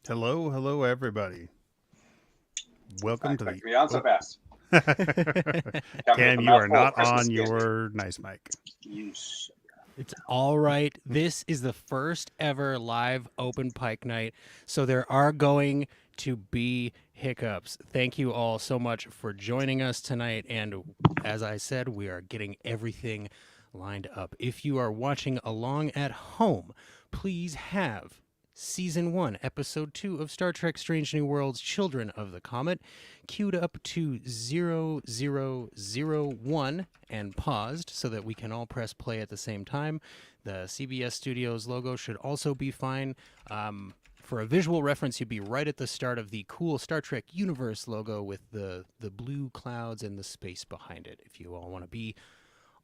Hello, everybody. Welcome to Expect the. me on so fast. Coming with Cam, a you are mouthful of not Christmas on candy. your nice mic. You sh- It's all right. This is the first ever live open Pike night, so there are going to be hiccups. Thank you all so much for joining us tonight, and as I said, we are getting everything lined up. If you are watching along at home, please have Season 1, Episode 2 of Star Trek Strange New Worlds Children of the Comet queued up to 0001 and paused so that we can all press play at the same time. The CBS Studios logo should also be fine. For a visual reference, you'd be right at the start of the cool Star Trek Universe logo with the blue clouds and the space behind it, if you all want to be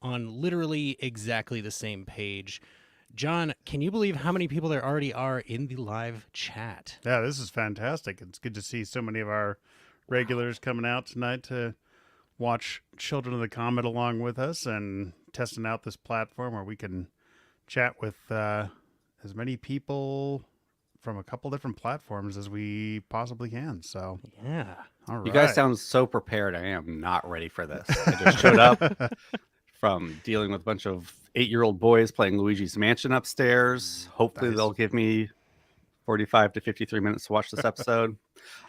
on literally exactly the same page. John, can you believe how many people there already are in the live chat? Yeah, this is fantastic. It's good to see so many of our regulars coming out tonight to watch Children of the Comet along with us and testing out this platform where we can chat with as many people from a couple different platforms as we possibly can. So, Yeah. all right. You guys sound so prepared. I am not ready for this. I just showed up from dealing with a bunch of 8-year-old boys playing Luigi's Mansion upstairs. Hopefully Nice. they'll give me 45 to 53 minutes to watch this episode.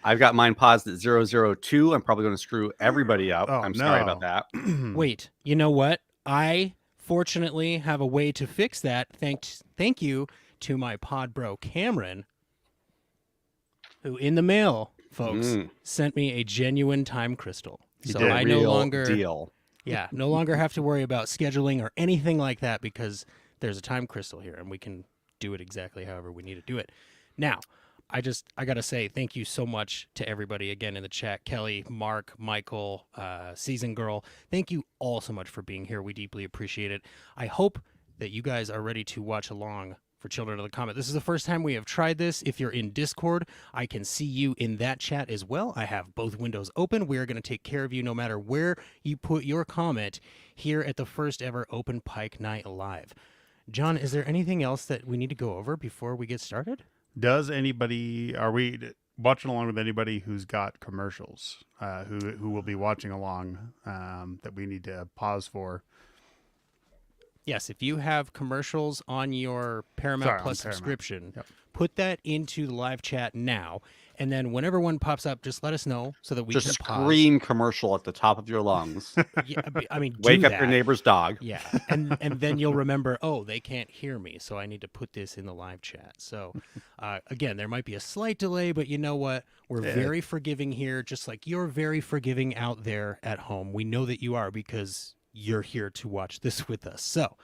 I've got mine paused at 002. I'm probably going to screw everybody up. Oh, I'm no. sorry about that. Wait, you know what? I fortunately have a way to fix that. Thank you to my pod bro Cameron, who in the mail, folks, sent me a genuine time crystal. So did. I no Real longer deal. Yeah, no longer have to worry about scheduling or anything like that because there's a time crystal here and we can do it exactly however we need to do it. Now, I got to say thank you so much to everybody again in the chat. Kelly, Mark, Michael, Season Girl. Thank you all so much for being here. We deeply appreciate it. I hope that you guys are ready to watch along for Children of the Comet. This is the first time we have tried this. If you're in Discord, I can see you in that chat as well. I have both windows open. We are going to take care of you no matter where you put your comment here at the first ever Open Pike Night Live. John, is there anything else that we need to go over before we get started? Are we watching along with anybody who's got commercials, who will be watching along that we need to pause for? Yes, if you have commercials on your Paramount Plus subscription, put that into the live chat now. And then whenever one pops up, just let us know so that we Just can scream commercial at the top of your lungs. Yeah, I mean, Wake do up your that. neighbor's dog. Yeah, and then you'll remember, oh, they can't hear me, so I need to put this in the live chat. So, again, there might be a slight delay, but you know what? We're very forgiving here, just like you're very forgiving out there at home. We know that you are because you're here to watch this with us. So,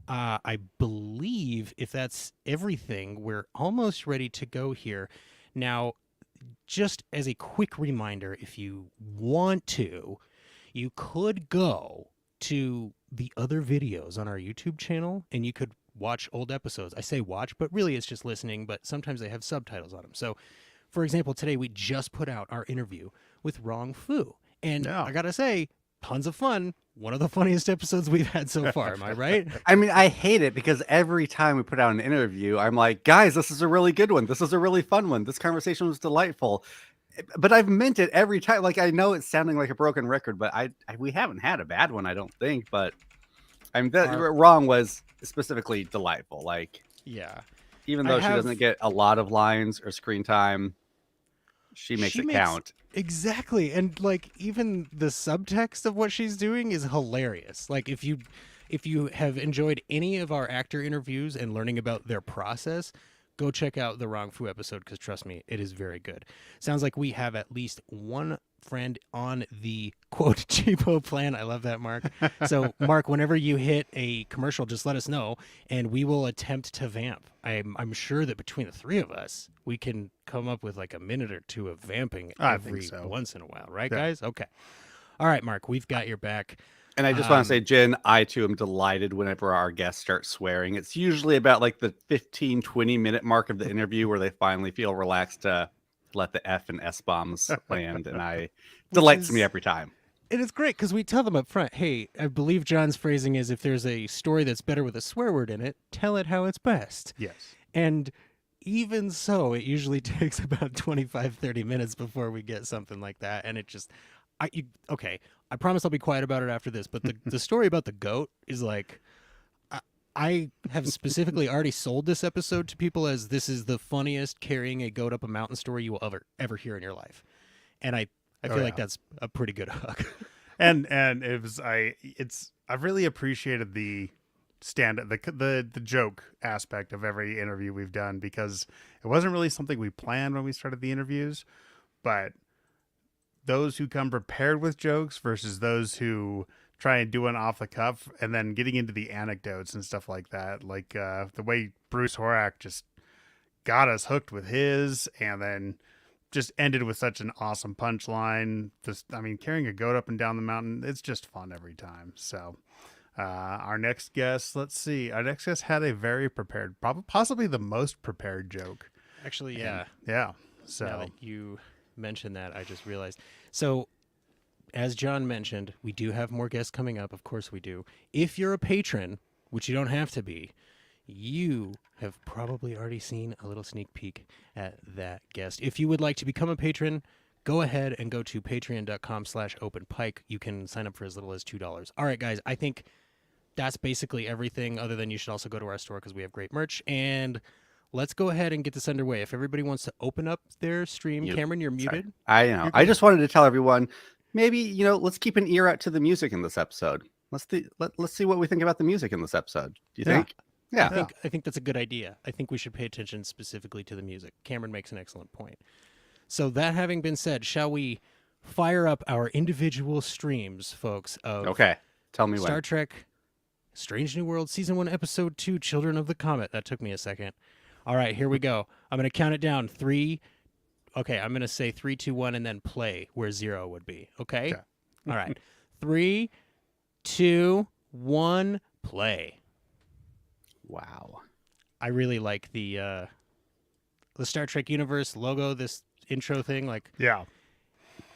I believe if that's everything, we're almost ready to go here. Now, just as a quick reminder, if you want to, you could go to the other videos on our YouTube channel and you could watch old episodes. I say watch, but really it's just listening, but sometimes they have subtitles on them. So, for example, today we just put out our interview with Rong Fu. And I got to say, tons of fun. One of the funniest episodes we've had so far. Am I right? I mean, I hate it because every time we put out an interview, I'm like, guys, this is a really good one. This is a really fun one. This conversation was delightful. But I've meant it every time. Like, I know it's sounding like a broken record, but we haven't had a bad one, I don't think. But Wrong was specifically delightful. Like, yeah, even though she doesn't get a lot of lines or screen time, she makes it count. Exactly. And like even the subtext of what she's doing is hilarious. Like if you have enjoyed any of our actor interviews and learning about their process, go check out the Rong Fu episode because trust me, it is very good. Sounds like we have at least one friend on the quote cheapo plan. I love that, Mark. So Mark, whenever you hit a commercial, just let us know and we will attempt to vamp. I'm sure that between the three of us, we can come up with like a minute or two of vamping every once in a while. Right, guys? Okay. All right, Mark, we've got your back. And I just want to say, Jen, I too am delighted whenever our guests start swearing. It's usually about like the 15, 20-minute mark of the interview where they finally feel relaxed to let the F and S bombs land. And it delights me every time. And it's great because we tell them up front, hey, I believe John's phrasing is if there's a story that's better with a swear word in it, tell it how it's best. Yes. And even so, it usually takes about 25, 30 minutes before we get something like that. And it just, okay, I promise I'll be quiet about it after this. But the story about the goat is like, I have specifically already sold this episode to people as this is the funniest carrying a goat up a mountain story you will ever hear in your life. And I feel like that's a pretty good hook. and I've really appreciated the the joke aspect of every interview we've done, because it wasn't really something we planned when we started the interviews, but those who come prepared with jokes versus those who try and do one off the cuff, and then getting into the anecdotes and stuff like that, like the way Bruce Horak just got us hooked with his, and then just ended with such an awesome punchline. Carrying a goat up and down the mountain, it's just fun every time. So our next guest, let's see. Our next guest had a very prepared, possibly the most prepared joke. Actually, yeah. Yeah. So now that you mentioned that, I just realized. So, as John mentioned, we do have more guests coming up. Of course we do. If you're a patron, which you don't have to be, you have probably already seen a little sneak peek at that guest. If you would like to become a patron, go ahead and go to patreon.com/openpike. You can sign up for as little as $2. All right, guys, I think that's basically everything, other than you should also go to our store because we have great merch. And let's go ahead and get this underway. If everybody wants to open up their stream, Cameron, you're muted. I know. I just wanted to tell everyone, maybe, let's keep an ear out to the music in this episode. Let's see what we think about the music in this episode. Do you think? Yeah. I think that's a good idea. I think we should pay attention specifically to the music. Cameron makes an excellent point. So that having been said, shall we fire up our individual streams, folks, of Okay. Tell me Star when. Trek Strange New Worlds Season 1, Episode 2, Children of the Comet. That took me a second. All right, here we go. I'm going to count it down. 3. Okay, I'm going to say 3, 2, 1, and then play where 0 would be. Okay? All right. 3, 2, 1, play. Wow. I really like the Star Trek universe logo, this intro thing. Like, yeah.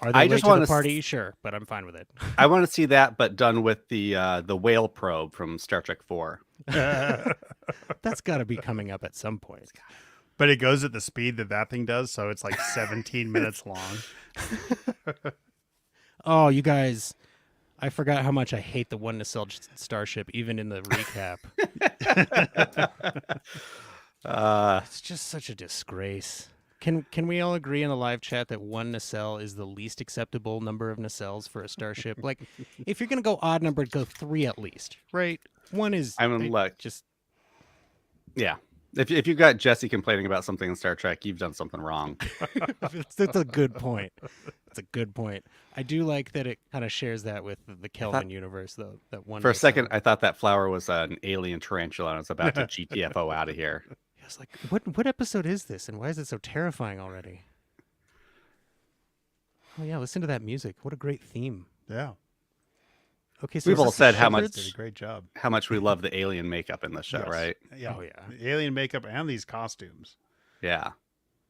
Are they I late just to want the to party? Sure, but I'm fine with it. I want to see that, but done with the whale probe from Star Trek 4. That's got to be coming up at some point. But it goes at the speed that thing does, so it's like 17 minutes long. Oh, you guys, I forgot how much I hate the one nacelle starship, even in the recap. It's just such a disgrace. Can we all agree in the live chat that one nacelle is the least acceptable number of nacelles for a starship? Like, if you're gonna go odd numbered, go 3 at least, right? 1 is. look, just. Yeah. If you've got Jesse complaining about something in Star Trek, you've done something wrong. That's a good point. That's a good point. I do like that it kind of shares that with the Kelvin universe, though. That one. For a second, I thought that flower was an alien tarantula and I was about to GTFO out of here. I was like, what episode is this, and why is it so terrifying already? Oh yeah, listen to that music. What a great theme. Yeah. Okay, so We've all said how Did a much great job. we love the alien makeup in this show, Yes. right? Yeah. Oh yeah. The alien makeup and these costumes. Yeah.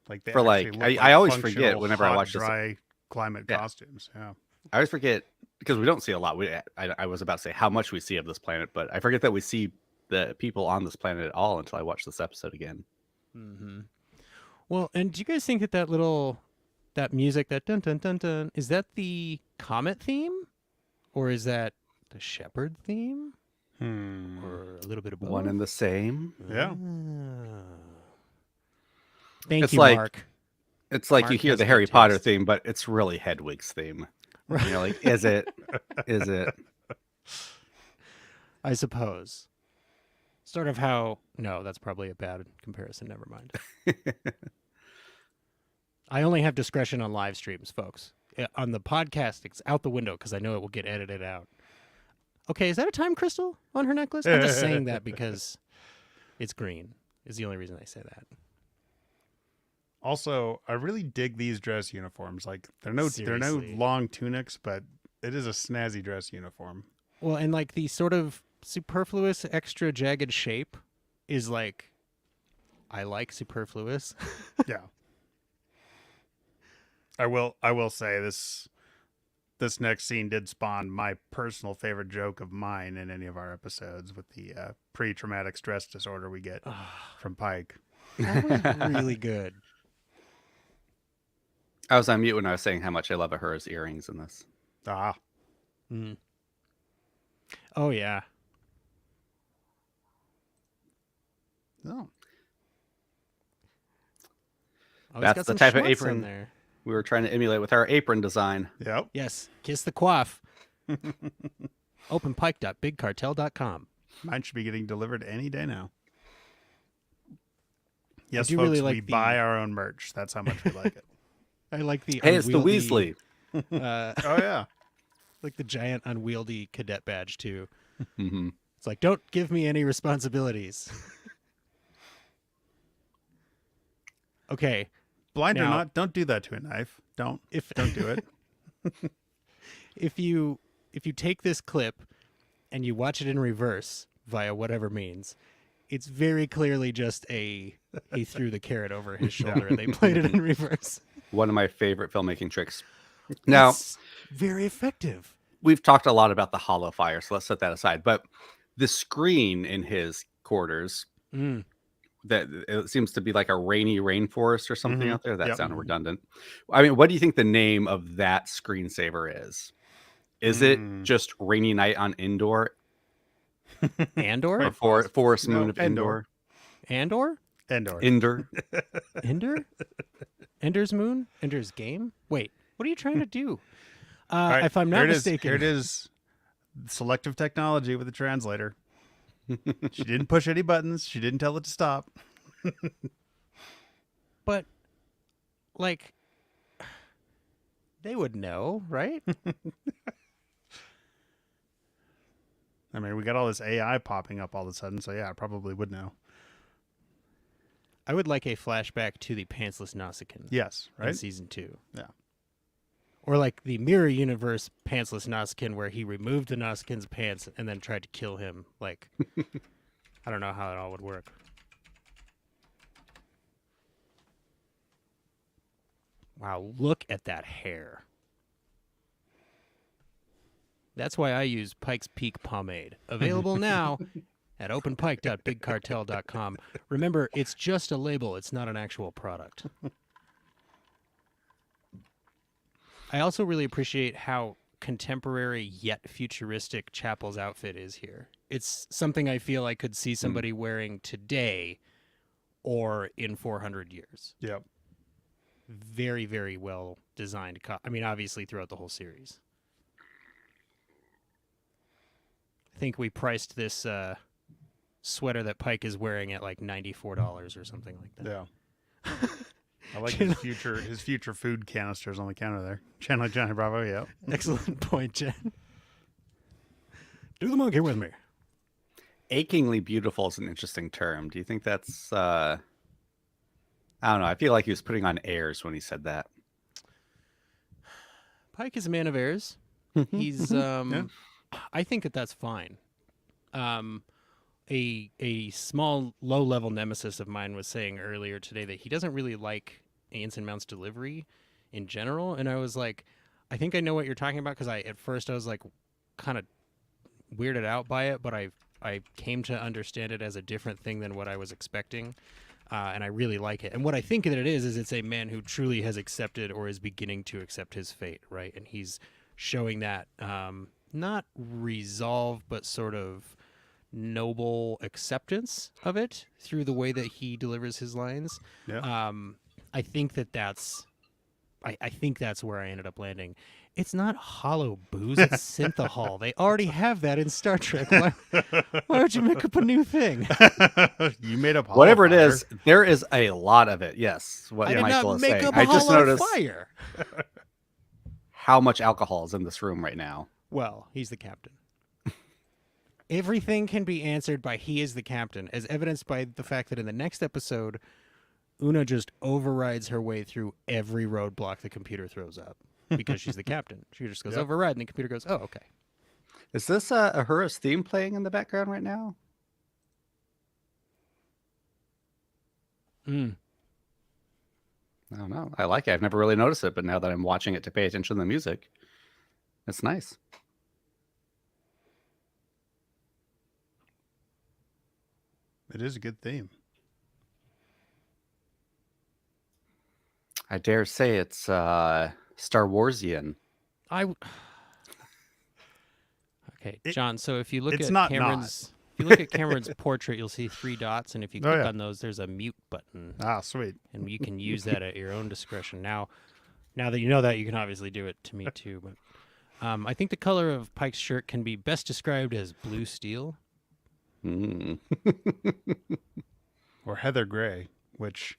Like they For, like, actually look I always functional, forget whenever I hot, watch this- dry climate Yeah. costumes. Yeah. I always forget because we don't see a lot. I was about to say how much we see of this planet, but I forget that we see the people on this planet at all until I watch this episode again. Mm-hmm. Well, and do you guys think that music, that dun dun dun dun, is that the Comet theme, or is that the Shepard theme, or a little bit of both? One and the same. Yeah. Thank It's you, like- Mark. It's like Mark you hear has the good Harry Potter taste. theme, but it's really Hedwig's theme. You know, like, is it? Is it? I suppose. Sort of how. No, that's probably a bad comparison. Never mind. I only have discretion on live streams, folks. On the podcast, it's out the window because I know it will get edited out. Okay, is that a time crystal on her necklace? I'm just saying that because it's green. Is the only reason I say that. Also, I really dig these dress uniforms. Like they're no Seriously. long tunics, but it is a snazzy dress uniform. Well, and like the sort of superfluous, extra jagged shape is like, I like superfluous. Yeah. I will say this next scene did spawn my personal favorite joke of mine in any of our episodes with the pre-traumatic stress disorder we get from Pike. That was really good. I was on mute when I was saying how much I love Ahura's earrings in this. Ah, Mm. Oh yeah. no. Oh, he's That's got the some type of schmutz apron in there. we were trying to emulate with our apron design. Yep. Yes. Kiss the quaff. Openpike.bigcartel.com. Mine should be getting delivered any day now. Yes, do folks, really we like the- buy our own merch. That's how much we like it. I like the Hey, it's the unwieldy, Weasley. Oh, yeah. like the giant unwieldy cadet badge too. Mm-hmm. It's like, don't give me any responsibilities. Okay, Blind or Now- not, don't do that to a knife. Don't if do it. if you take this clip and you watch it in reverse via whatever means, it's very clearly just he threw the carrot over his shoulder and they played it in reverse. One of my favorite filmmaking tricks. Now, It's very effective. we've talked a lot about the hollow fire, so let's set that aside. But the screen in his quarters, Mm. that it seems to be like a rainy rainforest or something Mhm. out there. That Yep. sounded redundant. I mean, what do you think the name of that screensaver is? Is it just Rainy Night on Indoor Andor? or Forest No, Moon of Endor. Andor? Endor. Indor? Ender? Ender's Moon? Ender's Game? Wait, what are you trying to do? All right, If I'm not here it is. mistaken, Here it is. Selective technology with the translator. She didn't push any buttons. She didn't tell it to stop. but like they would know, right? I mean, we got all this AI popping up all of a sudden, so yeah, I probably would know. I would like a flashback to the pantsless Nausicaan Yes, in right? season 2. Yeah. Or like the Mirror Universe pantsless Nausicaan where he removed the Nausicaaan's pants and then tried to kill him. Like, I don't know how it all would work. Wow, look at that hair. That's why I use Pike's Peak Pomade. Available now at openpike.bigcartel.com. Remember, it's just a label. It's not an actual product. I also really appreciate how contemporary yet futuristic Chapel's outfit is here. It's something I feel I could see somebody wearing today or in 400 years. Yep. Very, very well designed. I mean, obviously throughout the whole series. I think we priced this sweater that Pike is wearing at like $94 or something like that. Yeah. I like his future food canisters on the counter there. Channel Johnny Bravo, yeah. Excellent point, Jen. Do the monkey with me. Achingly beautiful is an interesting term. Do you think that's I don't know. I feel like he was putting on airs when he said that. Pike is a man of airs. He's Yeah. I think that that's fine. A small low level nemesis of mine was saying earlier today that he doesn't really like Anson Mount's delivery in general, and I was like, I think I know what you're talking about because at first I was like kind of weirded out by it, but I came to understand it as a different thing than what I was expecting. And I really like it. And what I think that it is it's a man who truly has accepted or is beginning to accept his fate, right? And he's showing that not resolve, but sort of noble acceptance of it through the way that he delivers his lines. Yeah. I think that's where I ended up landing. It's not hollow booze, it's synthahol. They already have that in Star Trek. Why would you make up a new thing? You made up Whatever it Hollow is, there is a lot of it. Yes, what I did Michael not is make saying. up a I just hollow noticed fire. how much alcohol is in this room right now. Well, he's the captain. Everything can be answered by he is the captain, as evidenced by the fact that in the next episode, Una just overrides her way through every roadblock the computer throws up because she's the captain. She just goes Yep. override, and the computer goes, "Oh, okay." Is this Ahura's theme playing in the background right now? Mm. I don't know. I like it. I've never really noticed it, but now that I'm watching it to pay attention to the music, it's nice. It is a good theme. I dare say it's Star Warsian. Okay, It- John. So if you look it's at not Cameron's, if you look at Cameron's portrait, you'll see 3 dots, and if you Oh, click yeah. on those, there's a mute button, Ah, sweet. and you can use that at your own discretion. Now that you know that, you can obviously do it to me too. But I think the color of Pike's shirt can be best described as blue steel. Mm. Or Heather Gray, which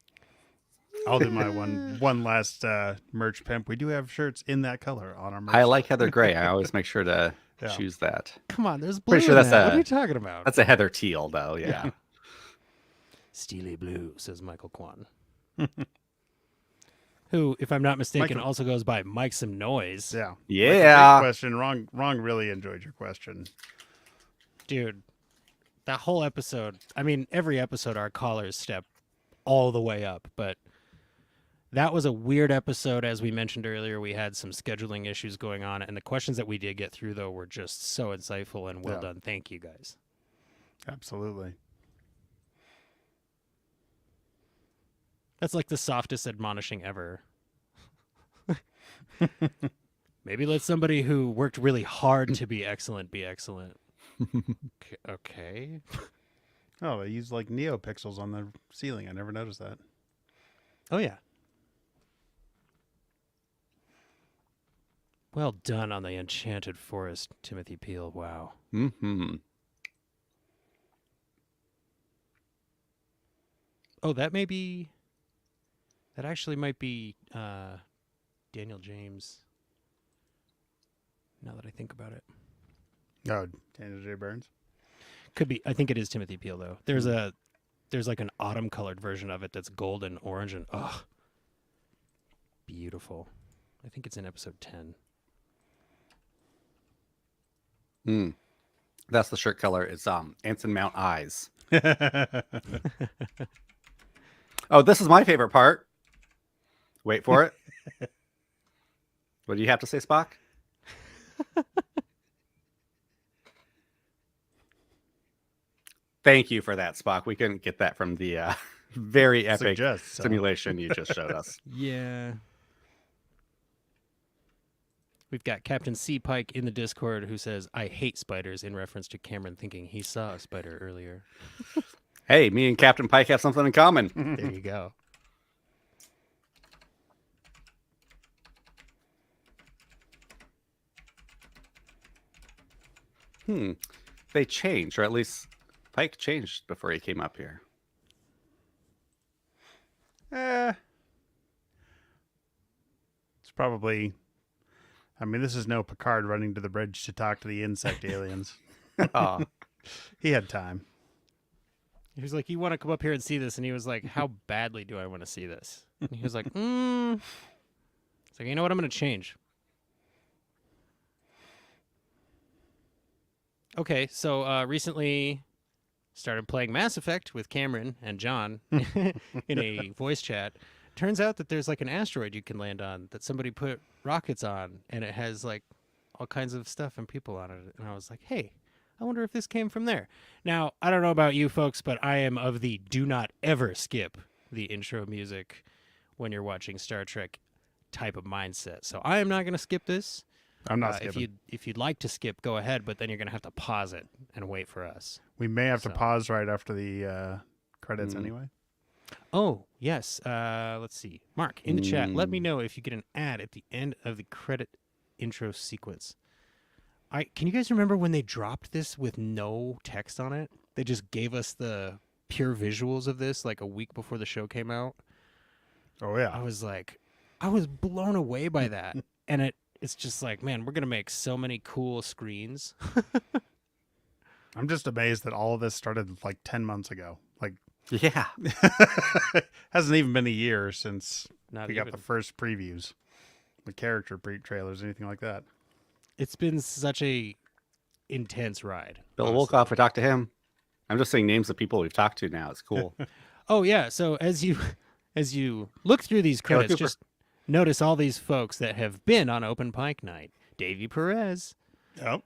I'll do my one last merch pimp. We do have shirts in that color on our merch. I like Heather Gray. I always make sure to Yeah. choose that. Come on, there's blue Pretty sure in that's that. What a- are you talking about? That's a Heather Teal, though. Yeah. Steely blue, says Michael Kwan. Who, if I'm not mistaken, Michael- also goes by Mike Some Noise. Yeah. Yeah. Great question. Wrong really enjoyed your question. Dude, that whole episode, I mean, every episode our callers step all the way up, but that was a weird episode. As we mentioned earlier, we had some scheduling issues going on, and the questions that we did get through, though, were just so insightful and well Yeah. done. Thank you, guys. Absolutely. That's like the softest admonishing ever. Maybe let somebody who worked really hard to be excellent be excellent. Okay. Oh, they use like neopixels on the ceiling. I never noticed that. Oh, yeah. Well done on the Enchanted Forest, Timothy Peel. Wow. Mm-hmm. Oh, that actually might be Daniel James. Now that I think about it. Oh, Daniel J. Burns. Could be. I think it is Timothy Peel, though. There's like an autumn colored version of it that's golden orange and beautiful. I think it's in episode 10. Mm. That's the shirt color. It's Anson Mount Eyes. Oh, this is my favorite part. Wait for it. What do you have to say, Spock? Thank you for that, Spock. We couldn't get that from the very epic Suggests, so. simulation you just showed us. Yeah. We've got Captain C. Pike in the Discord who says, I hate spiders, in reference to Cameron thinking he saw a spider earlier. Hey, me and Captain Pike have something in common. There you go. They changed, or at least Pike changed before he came up here. It's probably. I mean, this is no Picard running to the bridge to talk to the insect aliens. Oh, He had time. He was like, you want to come up here and see this? And he was like, how badly do I want to see this? And he was like, It's like, you know what? I'm going to change. Okay, so recently started playing Mass Effect with Cameron and John in a voice chat. Turns out that there's like an asteroid you can land on that somebody put rockets on, and it has like all kinds of stuff and people on it. And I was like, hey, I wonder if this came from there. Now, I don't know about you folks, but I am of the do not ever skip the intro music when you're watching Star Trek type of mindset. So I am not going to skip this. I'm not skipping. If you'd like to skip, go ahead, but then you're going to have to pause it and wait for us. We may have to So. pause right after the credits anyway. Oh, yes. Let's see. Mark, in the chat, let me know if you get an ad at the end of the credit intro sequence. Can you guys remember when they dropped this with no text on it? They just gave us the pure visuals of this like a week before the show came out. Oh yeah. I was blown away by that. And it's just like, man, we're going to make so many cool screens. I'm just amazed that all of this started like 10 months ago. Like, yeah. hasn't even been a year since Not we even. got the first previews, the character trailers, anything like that. It's been such a intense ride. Bill honestly. Wolkoff, we talked to him. I'm just saying names of people we've talked to now. It's cool. Oh yeah, so as you look through these Taylor credits, Cooper. just notice all these folks that have been on Open Pike Night. Davey Perez, Yep.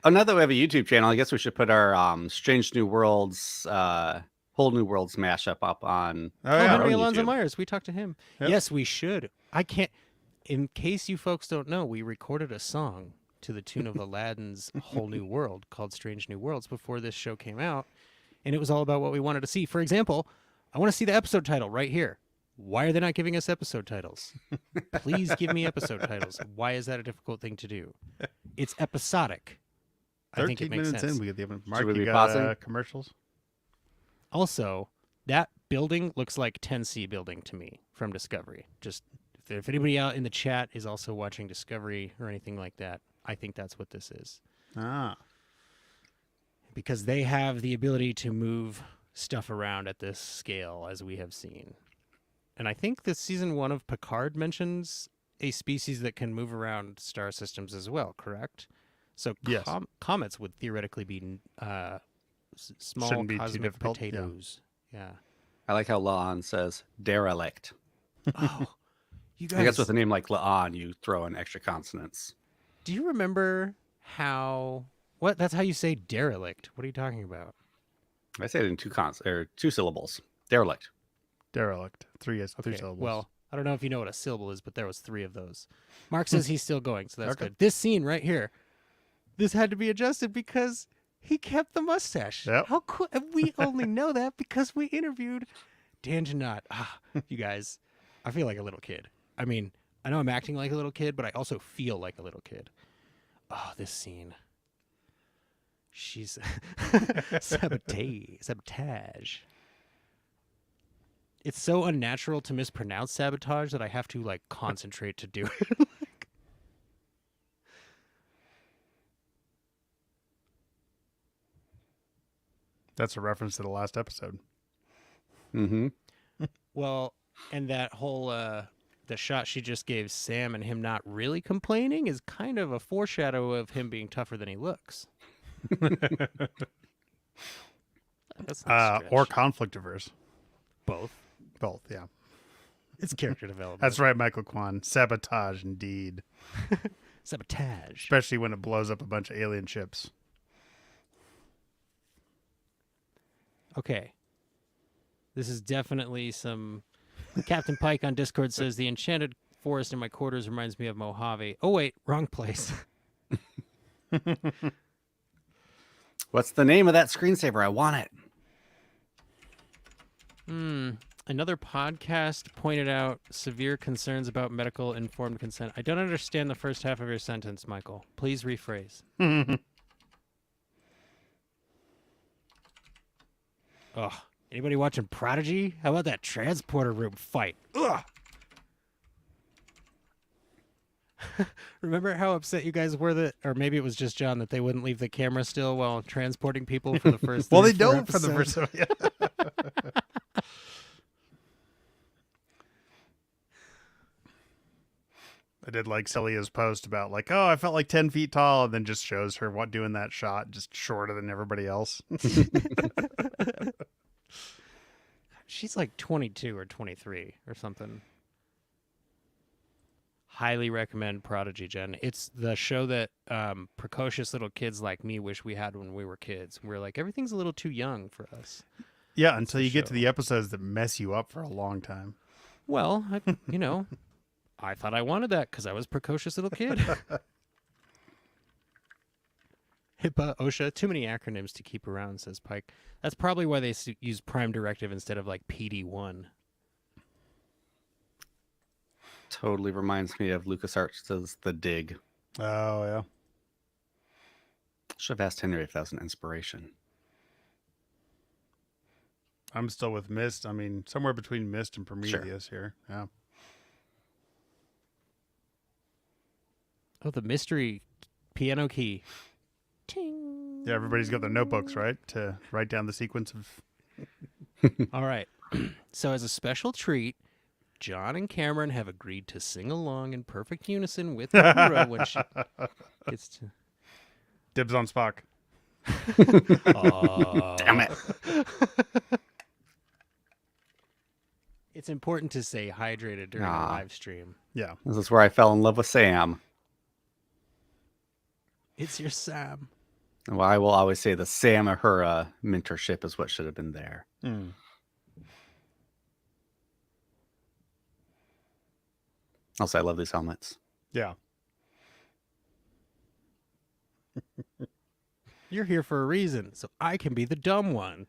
Oh, now that we have a YouTube channel, I guess we should put our Strange New Worlds, Whole New Worlds mashup up on. Oh, Oh, yeah. Henry own Alonzo YouTube. Myers. We talked to him. Yep. Yes, we should. I can't. In case you folks don't know, we recorded a song to the tune of Aladdin's Whole New World called Strange New Worlds before this show came out. And it was all about what we wanted to see. For example, I want to see the episode title right here. Why are they not giving us episode titles? Please give me episode titles. Why is that a difficult thing to do? It's episodic. I think 13 it makes minutes sense. in, we get the Mark, we you be got pausing? commercials? Also, that building looks like 10C building to me from Discovery. Just if anybody out in the chat is also watching Discovery or anything like that, I think that's what this is. Ah. Because they have the ability to move stuff around at this scale, as we have seen. And I think the season 1 of Picard mentions a species that can move around star systems as well, correct? So Yes. comets would theoretically be small Shouldn't be too cosmic difficult, yeah. potatoes. Yeah. I like how La'an says derelict. Oh, you guys. I guess with a name like La'an, you throw in extra consonants. Do you remember how? What? That's how you say derelict. What are you talking about? I say it in two syllables. Derelict. Derelict. Three Okay. syllables. Well, I don't know if you know what a syllable is, but there was 3 of those. Mark says he's still going, so that's Okay. good. This scene right here, this had to be adjusted because he kept the mustache. Yep. How cool! We only know that because we interviewed Dan Janot. You guys, I feel like a little kid. I mean, I know I'm acting like a little kid, but I also feel like a little kid. Oh, this scene. She's sabotage. It's so unnatural to mispronounce sabotage that I have to like concentrate to do it. That's a reference to the last episode. Mm-hmm. Well, and that whole the shot she just gave Sam and him not really complaining is kind of a foreshadow of him being tougher than he looks. That's not a Or stretch. conflict averse. Both. Both, yeah. It's character development. That's right, Michael Kwan. Sabotage, indeed. Sabotage. Especially when it blows up a bunch of alien ships. Okay. This is definitely some. Captain Pike on Discord says the enchanted forest in my quarters reminds me of Mojave. Oh wait, wrong place. What's the name of that screensaver? I want it. Another podcast pointed out severe concerns about medical informed consent. I don't understand the first half of your sentence, Michael. Please rephrase. Ugh. Anybody watching Prodigy? How about that transporter room fight? Ugh. Remember how upset you guys were that, or maybe it was just John, that they wouldn't leave the camera still while transporting people for the first Well, they 34 don't for the episodes? first one. Yeah. I did like Celia's post about like, oh, I felt like 10 feet tall, and then just shows her doing that shot just shorter than everybody else. She's like 22 or 23 or something. Highly recommend Prodigy, Jen. It's the show that precocious little kids like me wish we had when we were kids. We're like, everything's a little too young for us. Yeah, until the you get to show. the episodes that mess you up for a long time. Well, I thought I wanted that because I was a precocious little kid. HIPAA, OSHA, too many acronyms to keep around, says Pike. That's probably why they use Prime Directive instead of like PD1. Totally reminds me of LucasArts' The Dig. Oh, yeah. Should have asked Henry if that was an inspiration. I'm still with Mist. I mean, somewhere between Mist and Prometheus here. Yeah. Oh, the mystery piano key. Ting. Yeah, everybody's got their notebooks, right? To write down the sequence of... All right. So as a special treat, John and Cameron have agreed to sing along in perfect unison with Uhura when she gets to... Dibs on Spock. Damn it. It's important to stay hydrated during a Aw. live stream. Yeah. This is where I fell in love with Sam. It's your Sam. Well, I will always say the Sam Ahura mentorship is what should have been there. Mm. Also, I love these helmets. Yeah. You're here for a reason, so I can be the dumb one.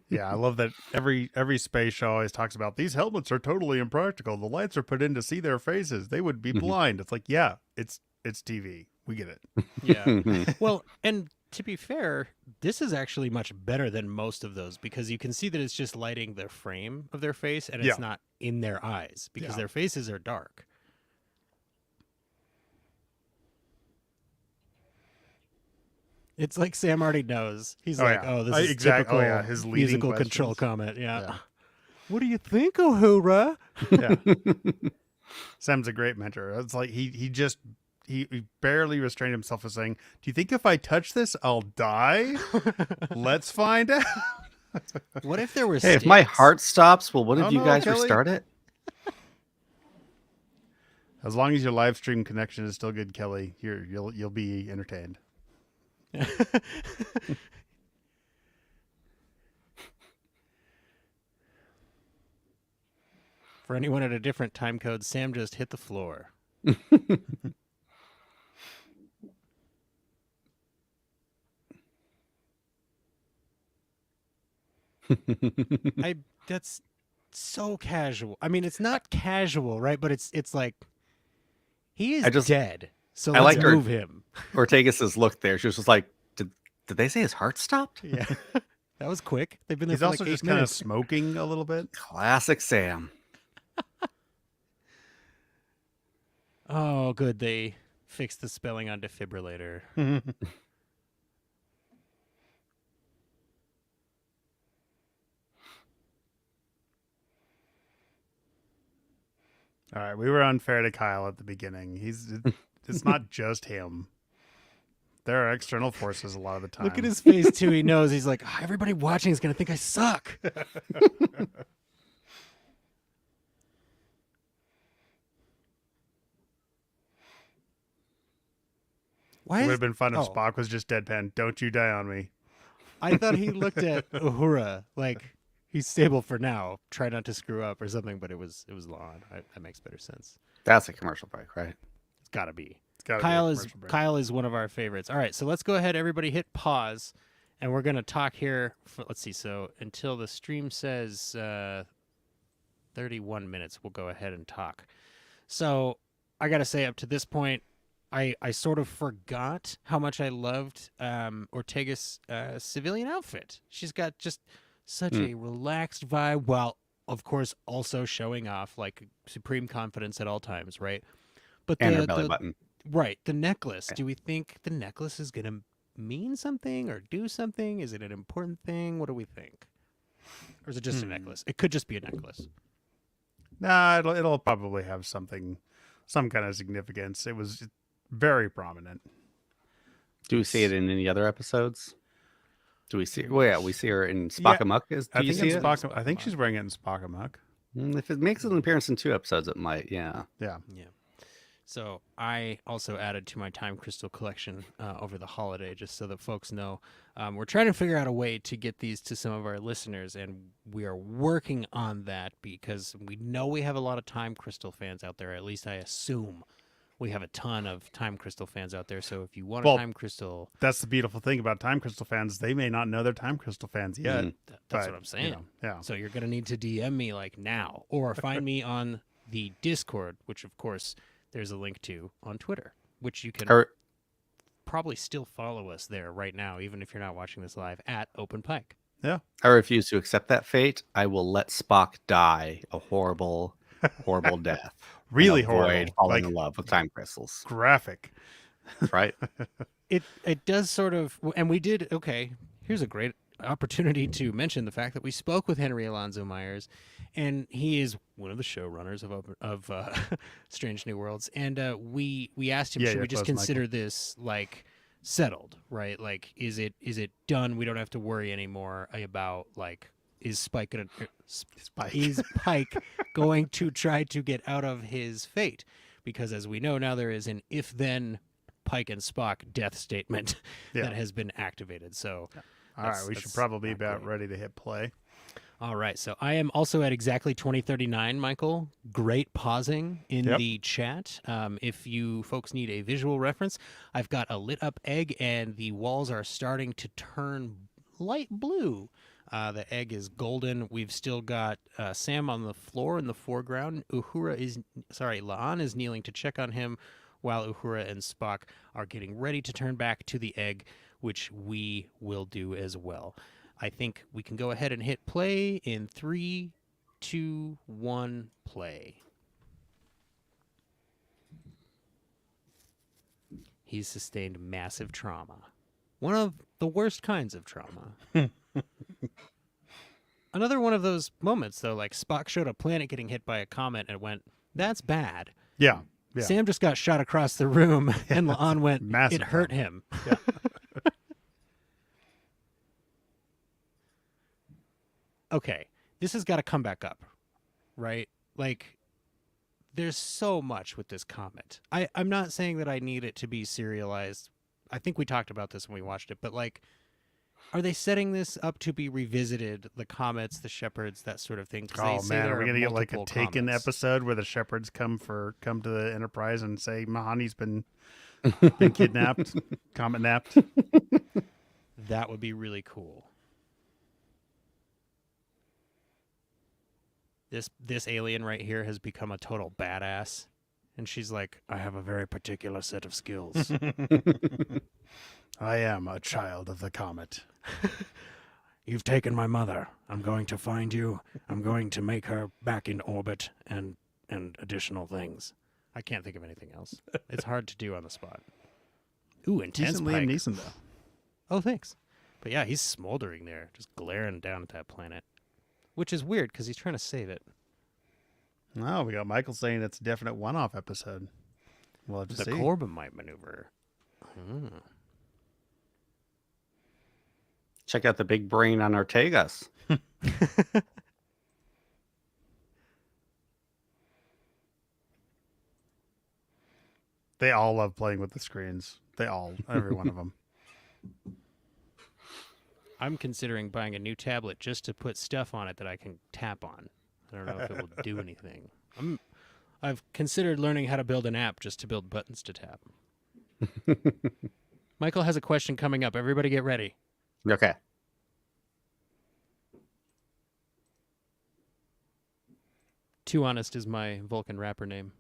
Yeah, I love that every space show always talks about these helmets are totally impractical. The lights are put in to see their faces. They would be blind. It's like, yeah, it's TV. We get it. Yeah. Well, and to be fair, this is actually much better than most of those because you can see that it's just lighting the frame of their face and it's Yeah. not in their eyes because Yeah. their faces are dark. It's like Sam already knows. He's Oh, like, yeah. "Oh, this is Exact- typical yeah, his leading musical control questions. comment." Yeah. Yeah. What do you think, Uhura? Yeah. Sam's a great mentor. It's like he barely restrained himself from saying, "Do you think if I touch this, I'll die?" Let's find out. What if there were Hey, if my sticks? heart stops, will one Oh, of you no, guys Kelly. restart it? As long as your live stream connection is still good, Kelly, you'll be entertained. For anyone at a different time code, Sam just hit the floor. That's so casual. I mean, it's not casual, right? But it's like he is dead. So I let's liked her- move him. Ortegas's look there. She was just like, did they say his heart stopped? Yeah. That was quick. They've been there He's for also like 8 just kind of minutes. smoking a little bit. Classic Sam. Oh, good. They fixed the spelling on defibrillator. All right, we were unfair to Kyle at the beginning. It's not just him. There are external forces a lot of the time. Look at his face too. He knows. He's like, "Oh, everybody watching is gonna think I suck." Why It is would have been fun if oh. Spock was just deadpan. Don't you die on me. I thought he looked at Uhura like he's stable for now. Try not to screw up or something, but it was Lon. That makes better sense. That's a commercial break, right? It's got to be. It's gotta be a Kyle is commercial break. Kyle is one of our favorites. All right, so let's go ahead. Everybody, hit pause, and we're gonna talk here. Let's see. So until the stream says 31 minutes, we'll go ahead and talk. So I gotta say, up to this point, I sort of forgot how much I loved Ortega's civilian outfit. She's got just such a relaxed vibe, while of course also showing off like supreme confidence at all times, right? But And her belly button. right, the necklace. Do we think the necklace is gonna mean something or do something? Is it an important thing? What do we think? Or is it just a necklace? It could just be a necklace. Nah, it'll probably have some kind of significance. It was very prominent. Do we see it in any other episodes? Do we see? Well, yeah, we see her in Spock Amok. Do I you think see it's it? Spock. I think she's wearing it in Spock Amok. If it makes an appearance in 2 episodes, it might. Yeah. Yeah. Yeah. So I also added to my time crystal collection over the holiday, just so that folks know. We're trying to figure out a way to get these to some of our listeners, and we are working on that because we know we have a lot of time crystal fans out there. At least I assume we have a ton of time crystal fans out there. So if you want a Well, time crystal, That's the beautiful thing about time crystal fans. They may not know they're time crystal fans yet. that's but, what I'm saying. you know, yeah. So you're going to need to DM me like now or find me on the Discord, which of course there's a link to on Twitter, which you can probably still follow us there right now, even if you're not watching this live at Open Pike. Yeah. I refuse to accept that fate. I will let Spock die a horrible, horrible death. Really and avoid horrible. falling Like in love with time crystals. graphic. Right? It does sort of, and we did. Okay, here's a great opportunity to mention the fact that we spoke with Henry Alonzo Myers, and he is one of the showrunners of Strange New Worlds, and we asked him, should we just consider this like settled, right? Like, is it done? We don't have to worry anymore about like, is Pike going to try to get out of his fate? Because as we know now, there is an if-then Pike and Spock death statement Yeah. that has been activated. So, All right, we should probably be about ready to hit play. all right. So I am also at exactly 2039, Michael. Great pausing in the chat. If you folks need a visual reference, I've got a lit up egg and the walls are starting to turn light blue. The egg is golden. We've still got Sam on the floor in the foreground. La'an is kneeling to check on him while Uhura and Spock are getting ready to turn back to the egg, which we will do as well. I think we can go ahead and hit play in 3, 2, 1, play. He's sustained massive trauma. One of the worst kinds of trauma. Another one of those moments, though, like Spock showed a planet getting hit by a comet and went, that's bad. Yeah. Sam just got shot across the room, and La'an went, massive it hurt him. Yeah. Okay, this has got to come back up, right? Like, there's so much with this comet. I'm not saying that I need it to be serialized. I think we talked about this when we watched it, but like, are they setting this up to be revisited? The comets, the shepherds, that sort of thing. Oh man, are we gonna get like a Taken episode where the shepherds come to the Enterprise and say Mahani's been kidnapped, comet napped? That would be really cool. This alien right here has become a total badass, and she's like, I have a very particular set of skills. I am a child of the comet. You've taken my mother. I'm going to find you. I'm going to make her back in orbit and additional things. I can't think of anything else. It's hard to do on the spot. Ooh, intense Decent Pike. Liam Neeson though. Oh, thanks. But yeah, he's smoldering there, just glaring down at that planet. Which is weird, because he's trying to save it. Oh, we got Michael saying it's a definite one-off episode. We'll have to The see. Corbomite maneuver. Check out the big brain on Ortegas. They all love playing with the screens. Every one of them. I'm considering buying a new tablet just to put stuff on it that I can tap on. I don't know if it will do anything. I've considered learning how to build an app just to build buttons to tap. Michael has a question coming up. Everybody get ready. Okay. Too Honest is my Vulcan rapper name.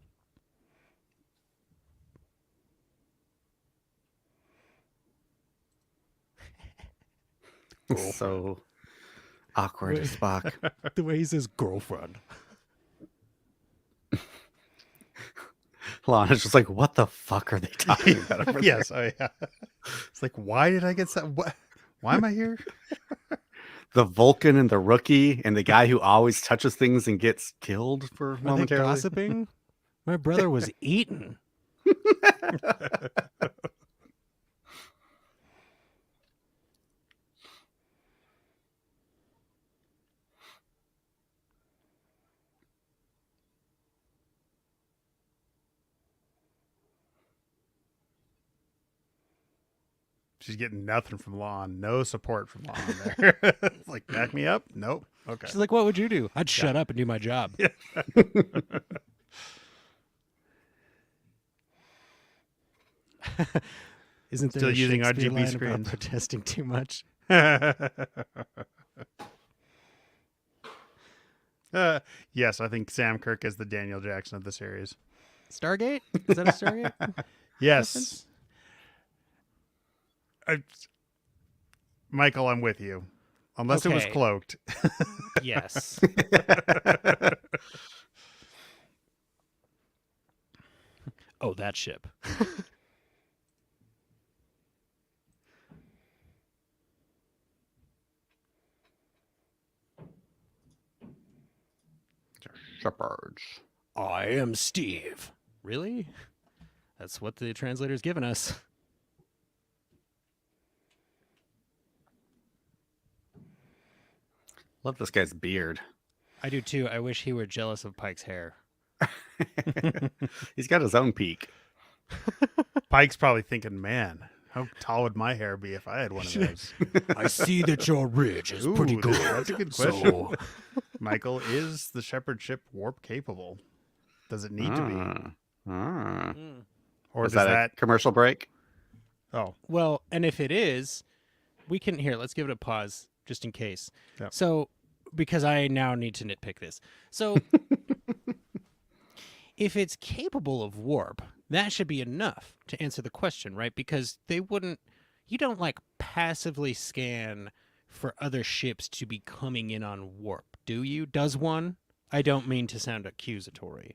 So awkward as Spock. The way he says girlfriend. Lana's just like, what the fuck are they talking about? Over Yes, oh yeah. It's like, why did I get that? What? Why am I here? The Vulcan and the rookie and the guy who always touches things and gets killed for Are they momentarily. gossiping? My brother was eaten. She's getting nothing from Lon. No support from Lon there. It's like, back me up? Nope. Okay. She's like, what would you do? I'd shut up and do my job. Isn't there Still a using Shakespeare RGB line about screens. protesting too much? Yes, I think Sam Kirk is the Daniel Jackson of the series. Stargate? Is that a Stargate? Yes. Michael, I'm with you. Unless it was Okay. cloaked. Yes. Oh, that ship. Shepherds. I am Steve. Really? That's what the translator's given us. Love this guy's beard. I do too. I wish he were jealous of Pike's hair. He's got his own peak. Pike's probably thinking, man, how tall would my hair be if I had one of those? I see that your ridge is pretty Ooh, good. that's a good question. Michael, is the Shepherd ship warp capable? Does it need to be? Or Was does that a commercial break? Oh, Well, and if it is, we can here. Let's give it a pause just in case. Yep. So, because I now need to nitpick this. So, if it's capable of warp, that should be enough to answer the question, right? Because they wouldn't. You don't like passively scan for other ships to be coming in on warp, do you? Does one? I don't mean to sound accusatory.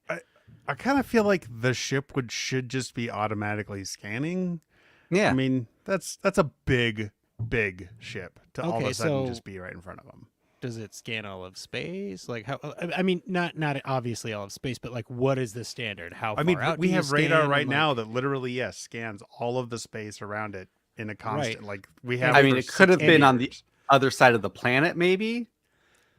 I kind of feel like the ship should just be automatically scanning. Yeah. I mean, that's a big ship to all of Okay, a sudden so- just be right in front of them. Does it scan all of space? Like how? I mean, not obviously all of space, but like, what is the standard? How far I mean, out we do you have radar scan? right And, like- now that literally, yes, scans all of the space around it in a constant. Right. Like we have. I mean, for it could have 60 been on the years. other side of the planet, maybe.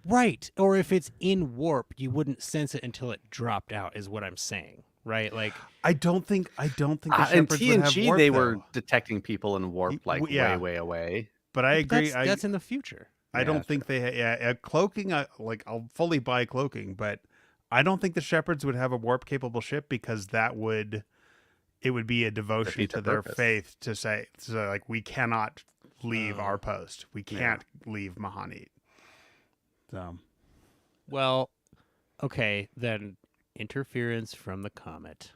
Right. Or if it's in warp, you wouldn't sense it until it dropped out, is what I'm saying. Right? Like, I don't think the In Shepherds would have TNG, warp, they though. were detecting people in warp like yeah. way away. But I agree. that's in the future. I Yeah, don't think cloaking. I'll fully buy cloaking, but I don't think the Shepherds would have a warp capable ship because it would be a devotion Defeat to the their purpose. faith to say like we cannot leave Oh. our post. We can't leave Mahanit. So Well, okay, then interference from the comet.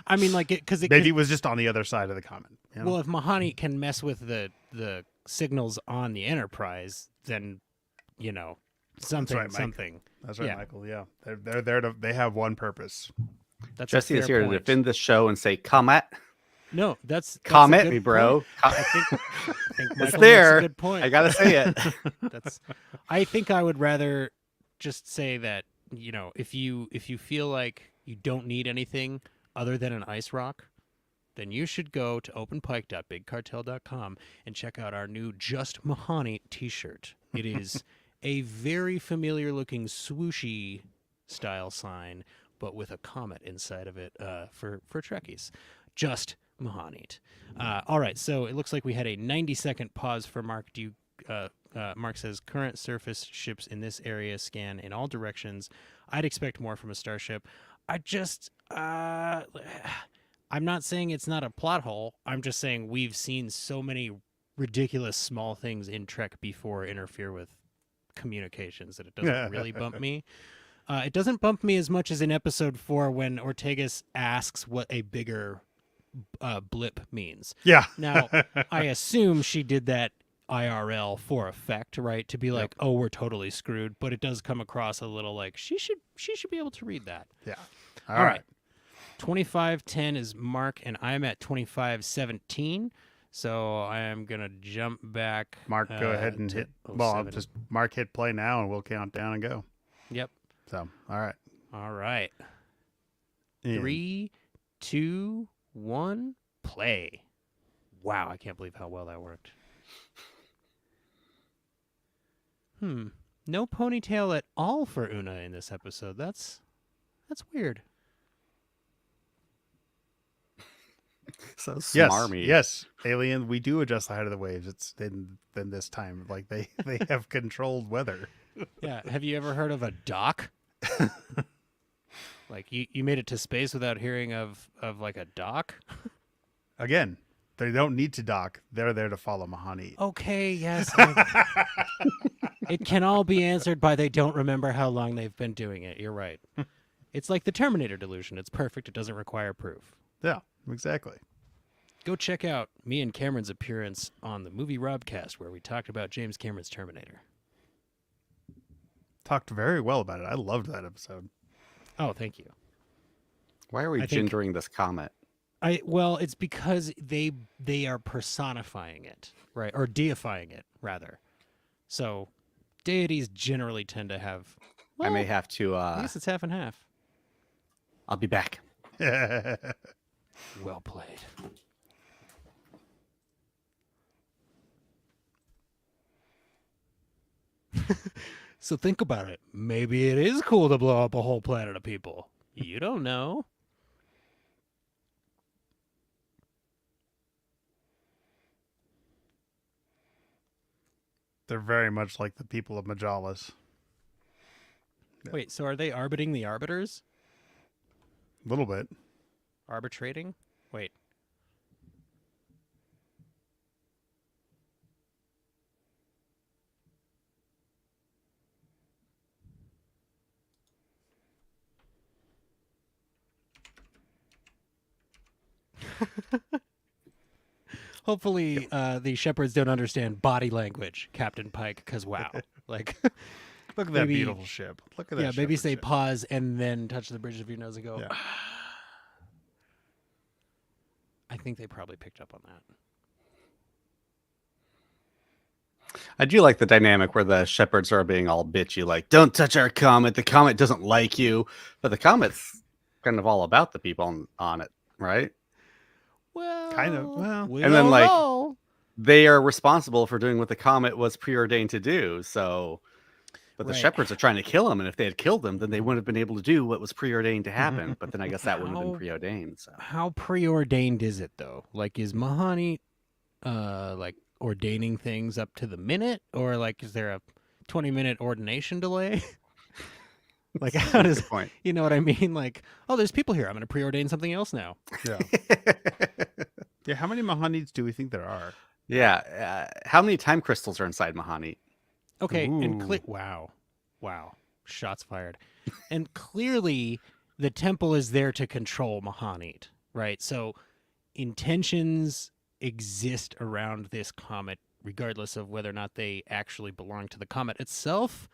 I mean, like, because it maybe could, it was just on the other side of the comment. You know? well, if Mahani can mess with the signals on the Enterprise, then something right, Mike. something. That's right, yeah. Michael. Yeah, they're there to. They have one purpose. That's Jesse a is fair here point. to defend the show and say, "Comet, No, that's a comment good me, bro." point. I think Michael makes there. a good point. I gotta say it. I think I would rather just say that if you feel like you don't need anything other than an ice rock, then you should go to openpike.bigcartel.com and check out our new Just Mahani t-shirt. It is a very familiar looking swooshy style sign, but with a comet inside of it for Trekkies. Just Mahani. All right, so it looks like we had a 90-second pause for Mark. Mark says, current surface ships in this area scan in all directions. I'd expect more from a starship. I'm not saying it's not a plot hole. I'm just saying we've seen so many ridiculous small things in Trek before interfere with communications that it doesn't really bump me. It doesn't bump me as much as in episode 4 when Ortegas asks what a bigger blip means. Yeah. Now, I assume she did that IRL for effect, right? To be like, oh, we're totally screwed. But it does come across a little like she should be able to read that. Yeah. All right. 2510 is Mark, and I'm at 2517. So I am gonna jump back. Mark, go ahead and to hit. Well, I'll 07. just Mark hit play now, and we'll count down and go. Yep. So, all right. All right. In 3, 2, 1, play. Wow, I can't believe how well that worked. No ponytail at all for Una in this episode. That's weird. So Yes, smarmy. yes, Alien. We do adjust the height of the waves. It's than this time. Like they have controlled weather. Yeah. Have you ever heard of a dock? Like you made it to space without hearing of like a dock? Again, they don't need to dock. They're there to follow Mahani. Okay, yes. It can all be answered by they don't remember how long they've been doing it. You're right. It's like the Terminator delusion. It's perfect. It doesn't require proof. Yeah, exactly. Go check out me and Cameron's appearance on the movie Robcast where we talked about James Cameron's Terminator. Talked very well about it. I loved that episode. Oh, thank you. Why are we I think- gendering this comet? Well, it's because they are personifying it, right? Or deifying it, rather. So deities generally tend to have I may have to. I guess it's half and half. I'll be back. Well played. So think about it. Maybe it is cool to blow up a whole planet of people. You don't know. They're very much like the people of Majalis. Wait, so are they arbiting the arbiters? A little bit. Arbitrating? Wait. Hopefully, the shepherds don't understand body language, Captain Pike, because wow. Like, Look at that maybe- beautiful ship. Look at that. yeah, maybe shepherd say ship. pause and then touch the bridge of your nose and go, Yeah. I think they probably picked up on that. I do like the dynamic where the shepherds are being all bitchy, like, don't touch our comet. The comet doesn't like you. But the comet's kind of all about the people on it, right? Well, Kind of, well. we And then, don't like, know. They are responsible for doing what the comet was preordained to do. So, but the Right. shepherds are trying to kill him. And if they had killed him, then they wouldn't have been able to do what was preordained to happen. But then I guess that wouldn't have been How- preordained. So, How preordained is it though? Like, is Mahani, like ordaining things up to the minute, or like, is there a 20-minute ordination delay? Like, how does good point. you know what I mean? Like, oh, there's people here. I'm going to preordain something else now. Yeah. Yeah. How many Mahanids do we think there are? Yeah. How many time crystals are inside Mahani? Okay, and Ooh. wow, shots fired. And clearly, the temple is there to control Mahanit, right? So, intentions exist around this comet, regardless of whether or not they actually belong to the comet itself.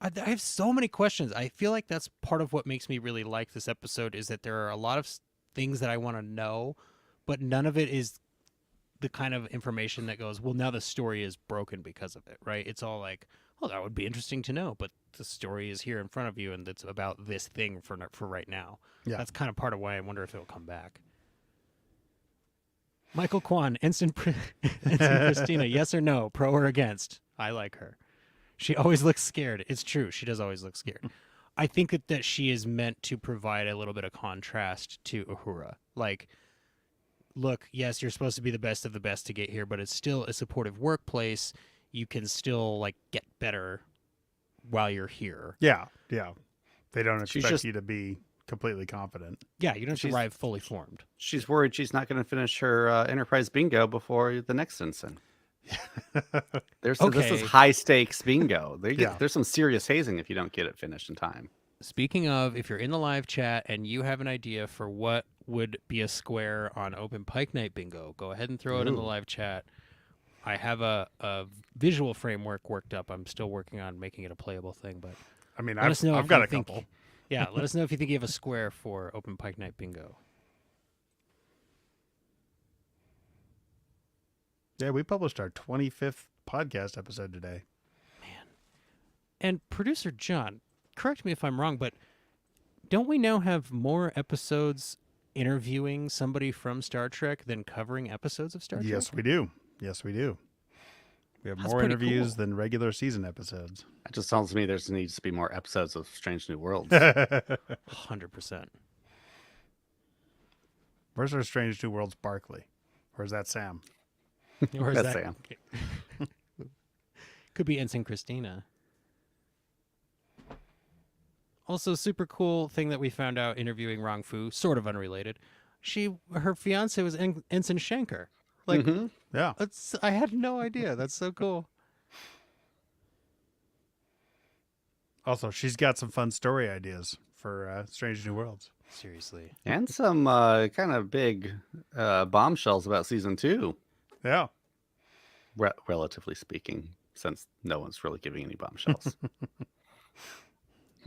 I have so many questions. I feel like that's part of what makes me really like this episode is that there are a lot of things that I want to know, but none of it is the kind of information that goes, well, now the story is broken because of it, right? It's all like, oh, that would be interesting to know, but the story is here in front of you, and it's about this thing for right now. Yeah. That's kind of part of why I wonder if it'll come back. Michael Kwan, Ensign Christina, yes or no, pro or against? I like her. She always looks scared. It's true. She does always look scared. I think that she is meant to provide a little bit of contrast to Uhura. Like, look, yes, you're supposed to be the best of the best to get here, but it's still a supportive workplace. You can still, like, get better while you're here. Yeah. Yeah. They don't She's expect just- you to be completely confident. Yeah, you don't have to She's- arrive fully formed. She's worried she's not going to finish her Enterprise bingo before the next ensign. This Okay. is high stakes bingo. Yeah. There's some serious hazing if you don't get it finished in time. Speaking of, if you're in the live chat and you have an idea for what would be a square on Open Pike Night Bingo, go ahead and throw it in the Ooh. live chat. I have a visual framework worked up. I'm still working on making it a playable thing, but I mean, let us know I've if got you a think- couple. yeah, let us know if you think you have a square for Open Pike Night Bingo. Yeah, we published our 25th podcast episode today. And producer John, correct me if I'm wrong, but don't we now have more episodes interviewing somebody from Star Trek than covering episodes of Star Trek? Yes, we do. Yes, we do. We have That's more pretty interviews cool. than regular season episodes. That just tells me there needs to be more episodes of Strange New Worlds. 100%. Where's our Strange New Worlds Barkley? Where's that Sam? Or is That's that Sam. could be Ensign Christina? Also, super cool thing that we found out interviewing Rong Fu, sort of unrelated. Her fiance was Ensign Shanker. Like, Mhm. Yeah. I had no idea. That's so cool. Also, she's got some fun story ideas for Strange New Worlds. Seriously. And some kind of big bombshells about season 2, Yeah. relatively speaking, since no one's really giving any bombshells.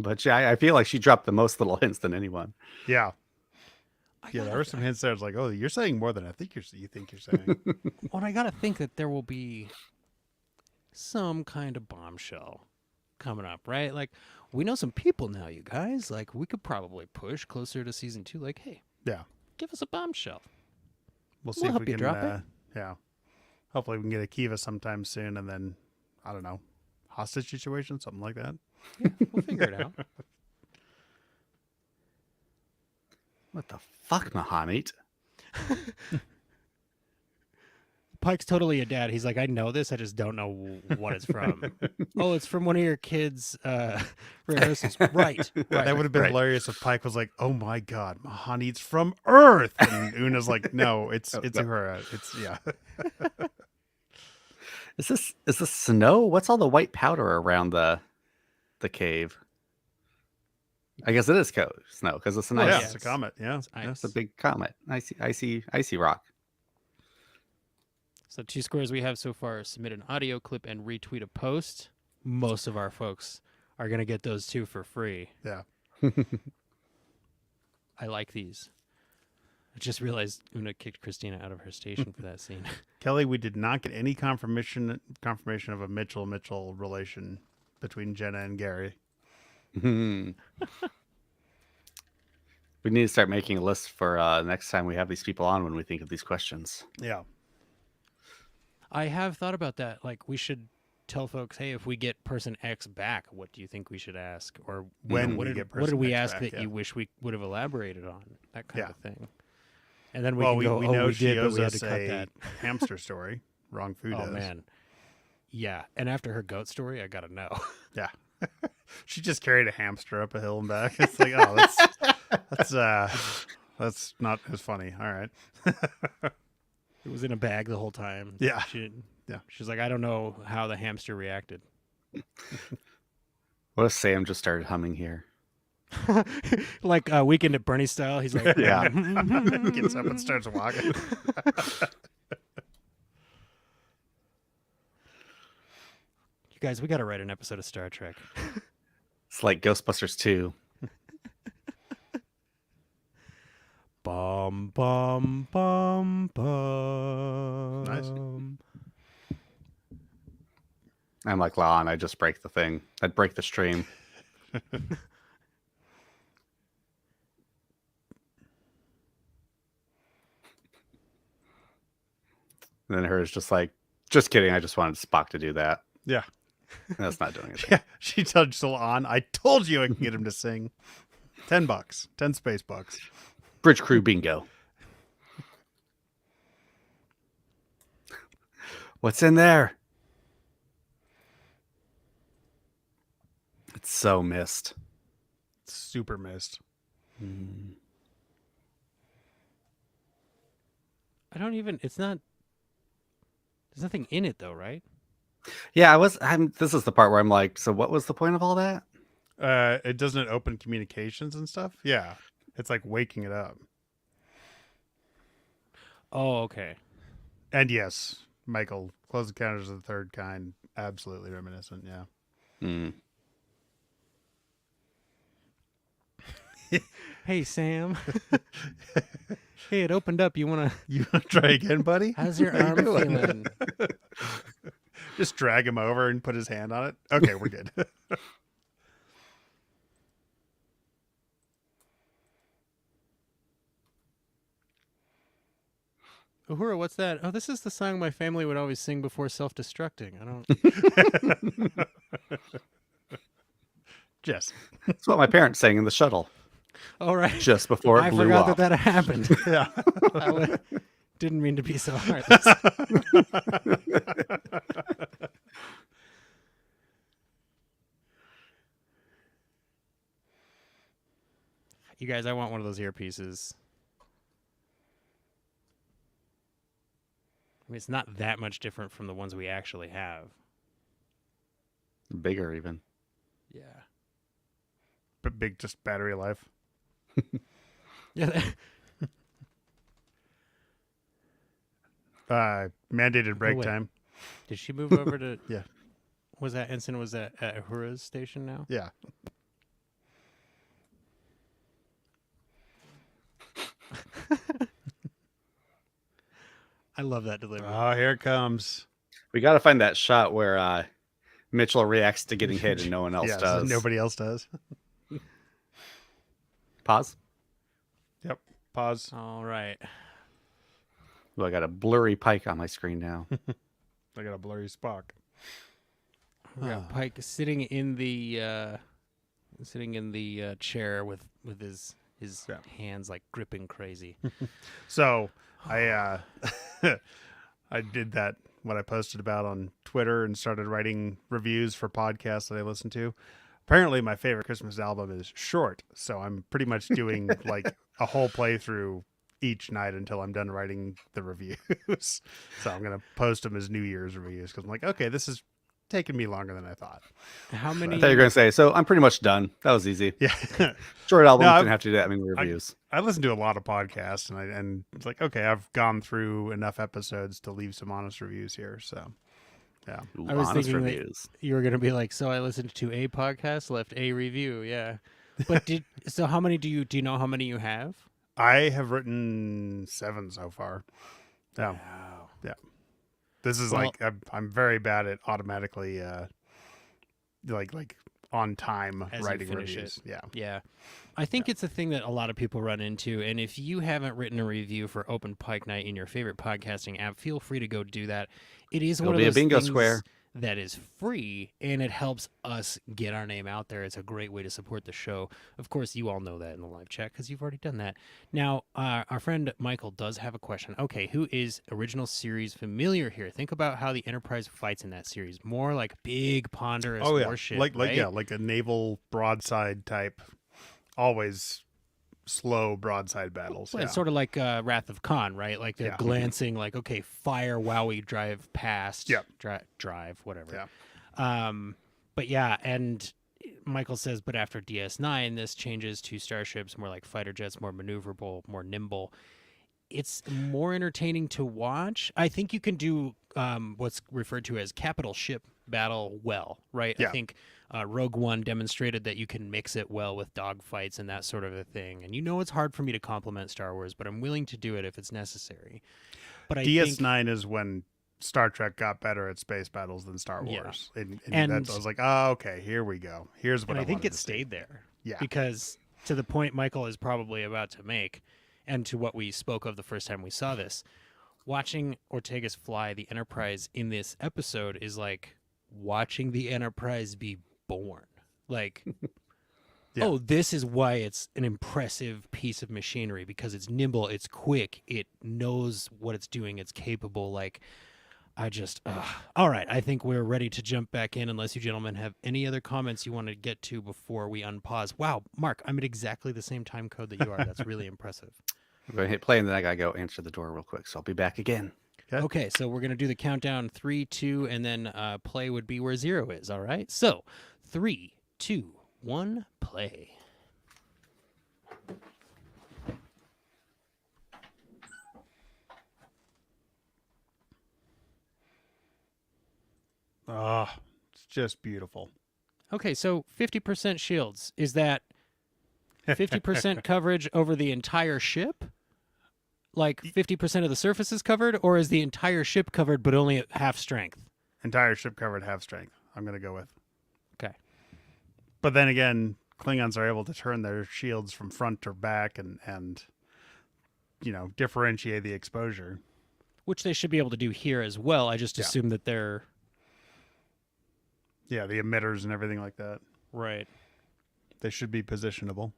But yeah, I feel like she dropped the most little hints than anyone. Yeah. I Yeah, gotta- there were some hints there. It's like, oh, you're saying more than I think you think you're saying. Well, and I gotta think that there will be some kind of bombshell coming up, right? Like, we know some people now, you guys. Like, we could probably push closer to season 2. Like, hey, Yeah. give us a bombshell. We'll see We'll if help we you can. drop it. Yeah. Hopefully, we can get a Kiva sometime soon, and then I don't know, hostage situation, something like that. Yeah, we'll figure it out. What the fuck, Mahanit? Pike's totally a dad. He's like, I know this. I just don't know what it's from. Oh, it's from one of your kids' rehearsals. Right. That would have been Right. hilarious if Pike was like, "Oh my God, Mahani's from Earth," and Una's like, "No, it's No. Uhura. It's yeah." Is this snow? What's all the white powder around the cave? I guess it is snow because it's an Well, Yeah, ice. it's a comet. Yeah, It's It's ice. a big comet. Icy rock. So 2 squares we have so far: submit an audio clip and retweet a post. Most of our folks are gonna get those 2 for free. yeah. I like these. I just realized Una kicked Christina out of her station for that scene. Kelly, we did not get any confirmation of a Mitchell relation between Jenna and Gary. We need to start making a list for next time we have these people on when we think of these questions. Yeah. I have thought about that. Like, we should tell folks, hey, if we get person X back, what do you think we should ask? Or When what we did, get what did person we X ask back, that yeah. you wish we would have elaborated on? That kind Yeah. of thing. And then we Well, can go, we oh, know we she did, but owes we had us to cut a that. hamster story. Wrong food. Oh, man. Yeah. And after her goat story, I got to know. Yeah. She just carried a hamster up a hill and back. It's like, oh, that's not as funny. All right. It was in a bag the whole time. Yeah. Yeah. She's like, I don't know how the hamster reacted. What if Sam just started humming here? Like Weekend at Bernie style. He's like, Yeah. Gets up and starts walking. You guys, we got to write an episode of Star Trek. It's like Ghostbusters 2. Bum, bum, bum, bum. Nice. I'm like Lon. I just break the thing. I'd break the stream. And then hers just like, just kidding. I just wanted Spock to do that. Yeah. That's not doing it. Yeah. She told on. I told you I can get him to sing. $10. 10 space bucks. Bridge crew bingo. What's in there? It's so missed. Super missed. I don't even, it's not, there's nothing in it though, right? Yeah, this is the part where I'm like, so what was the point of all that? It doesn't open communications and stuff. Yeah. It's like waking it up. Oh, okay. And yes, Michael, Close Encounters of the Third Kind, absolutely reminiscent. Yeah. Hmm. Hey, Sam. Hey, it opened up. You want to, You want to try again, buddy? how's your How you arm doing? feeling? Just drag him over and put his hand on it. Okay, we're good. Uhura, what's that? Oh, this is the song my family would always sing before self-destructing. I don't. Jess. That's what my parents sang in the shuttle All right. just before it I blew forgot off. that happened. Yeah. Didn't mean to be so hard. You guys, I want one of those earpieces. I mean, it's not that much different from the ones we actually have. Bigger even. Yeah. But big, just battery life. Yeah. Mandated break wait. time. Did she move over to? Yeah. Was that Ensign? Was that at Uhura's station now? Yeah. I love that delivery. Oh, here it comes. We got to find that shot where Mitchell reacts to getting hit and no one else Yes, does. nobody else does. Pause. Yep. Pause. All right. Ooh, I got a blurry Pike on my screen now. I got a blurry Spock. We got Pike sitting in the chair with his hands like gripping crazy. So I I did that what I posted about on Twitter and started writing reviews for podcasts that I listen to. Apparently, my favorite Christmas album is short, so I'm pretty much doing like a whole playthrough each night until I'm done writing the reviews. So I'm gonna post them as New Year's reviews because I'm like, okay, this is taking me longer than I thought. How I many? thought you were going to say, so I'm pretty much done. That was easy. Yeah, Short albums No, didn't have to do that many reviews. I listen to a lot of podcasts, and it's like, okay, I've gone through enough episodes to leave some honest reviews here. So, yeah. Ooh, I was honest thinking reviews. that you were going to be like, so I listened to a podcast, left a review. Yeah. But so how many do you know how many you have? I have written 7 so far. Yeah. Wow. This is Well- like I'm very bad at automatically like on time As you writing finish reviews. Yeah. Yeah. I think it's a thing that a lot of people run into. And if you haven't written a review for Open Pike Night in your favorite podcasting app, feel free to go do that. It is It'll one of be a those bingo things square. that is free, and it helps us get our name out there. It's a great way to support the show. Of course, you all know that in the live chat because you've already done that. Now, our friend Michael does have a question. Okay, who is original series familiar here? Think about how the Enterprise fights in that series. More like big, ponderous warship, like right? like a naval broadside type, always slow broadside battles. Well, Yeah. it's sort of like Wrath of Khan, right? Like they're Yeah. glancing, like, okay, fire while we drive past. Yep. Drive, whatever. Yeah. But yeah, and Michael says, but after DS9, this changes to starships, more like fighter jets, more maneuverable, more nimble. It's more entertaining to watch. I think you can do what's referred to as capital ship battle well, right? Yeah. I think Rogue One demonstrated that you can mix it well with dogfights and that sort of a thing. And you know it's hard for me to compliment Star Wars, but I'm willing to do it if it's necessary. But I think DS9 is when Star Trek got better at space battles than Star Yeah. Wars. And And- that's, I was like, oh, okay, here we go. Here's what and I think wanted it to see. stayed there. Yeah. Because to the point Michael is probably about to make, and to what we spoke of the first time we saw this, watching Ortegas fly the Enterprise in this episode is like watching the Enterprise be born. Like, Yeah. oh, this is why it's an impressive piece of machinery, because it's nimble, it's quick, it knows what it's doing, it's capable. Like, all right, I think we're ready to jump back in unless you gentlemen have any other comments you want to get to before we unpause. Wow, Mark, I'm at exactly the same time code that you are. That's really impressive. I'm going to hit play, and then I got to go answer the door real quick. So I'll be back again. Okay. Okay, so we're going to do the countdown 3, 2, and then play would be where 0 is, all right? So 3, 2, 1, play. Oh, it's just beautiful. Okay, so 50% shields. Is that 50% coverage over the entire ship? Like 50% of the surface is covered, or is the entire ship covered but only at half strength? Entire ship covered half strength. I'm going to go with. Okay. But then again, Klingons are able to turn their shields from front to back and differentiate the exposure. Which they should be able to do here as well. I just Yeah. assume that they're... Yeah, the emitters and everything like that. Right. They should be positionable.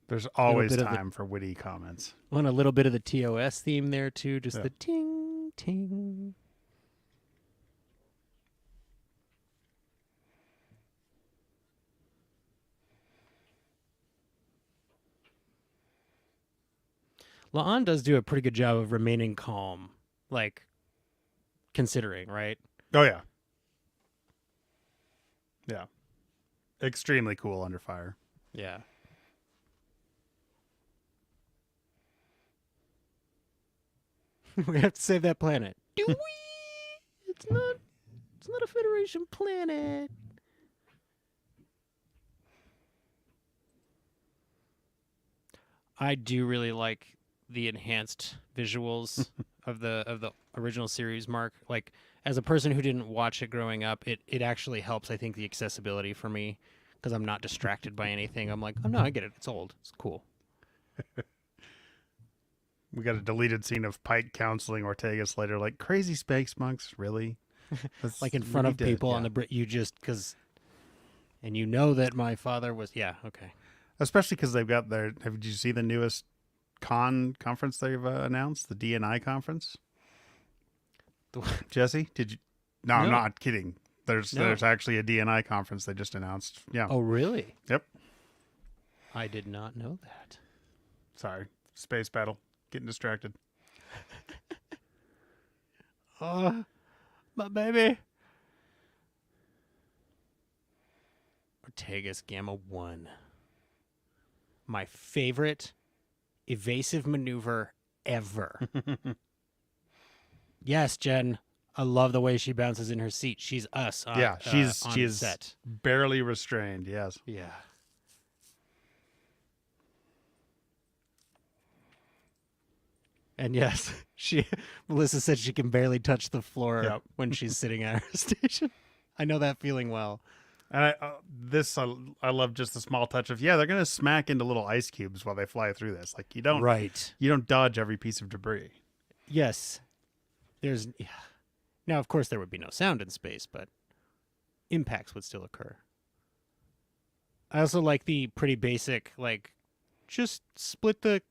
There's always bit of the- time for witty comments. Want a little bit of the TOS theme there, too. Just Yeah. the ting, ting. La'an does do a pretty good job of remaining calm, like, considering, right? Oh, yeah. Yeah. Extremely cool under fire. Yeah. We have to save that planet. Do we? It's not a Federation planet. I do really like the enhanced visuals of the original series, Mark. Like, as a person who didn't watch it growing up, it actually helps, I think, the accessibility for me, because I'm not distracted by anything. I'm like, oh no, I get it. It's old. It's cool. We got a deleted scene of Pike counseling Ortegas later, like, crazy space monks, really? That's Like in front really of people on yeah. the Brit, you just, because, And you know that my father was, yeah, okay. Especially because they've got their. Did you see the newest conference they've announced? The DNI conference. Jesse, did you? No, I'm No. not kidding. There's actually a DNI conference they just announced. Yeah. Oh, really? Yep. I did not know that. Sorry, space battle. Getting distracted. Oh, my baby. Ortega's Gamma 1. My favorite evasive maneuver ever. Yes, Jen. I love the way she bounces in her seat. She's us. Yeah, on she's set. barely restrained. Yes. Yeah. And yes, Melissa said she can barely touch the floor Yep. when she's sitting at her station. I know that feeling well. And I love just the small touch of they're gonna smack into little ice cubes while they fly through this. Like you don't dodge every piece of debris. Yes. Now, of course, there would be no sound in space, but impacts would still occur. I also like the pretty basic, like, just split the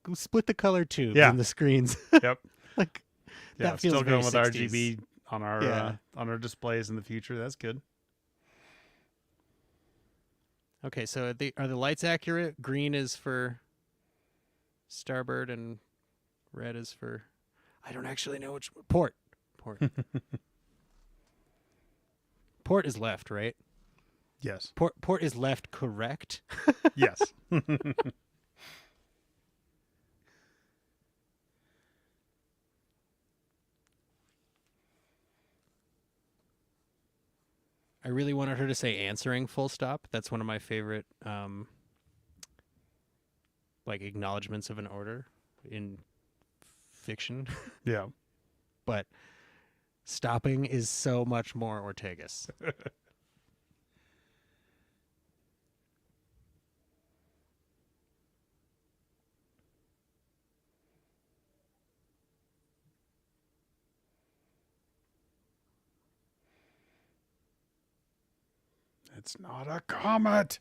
color tubes in the screens. Yep. Like that feels still very going with 60s. RGB on our displays in the future. That's good. Okay, so are the lights accurate? Green is for starboard and red is for... I don't actually know which... Port. Port is left, right? Yes. Port is left, correct? Yes. I really wanted her to say answering full stop. That's one of my favorite like acknowledgments of an order in fiction. Yeah. But stopping is so much more Ortegas. It's not a comet.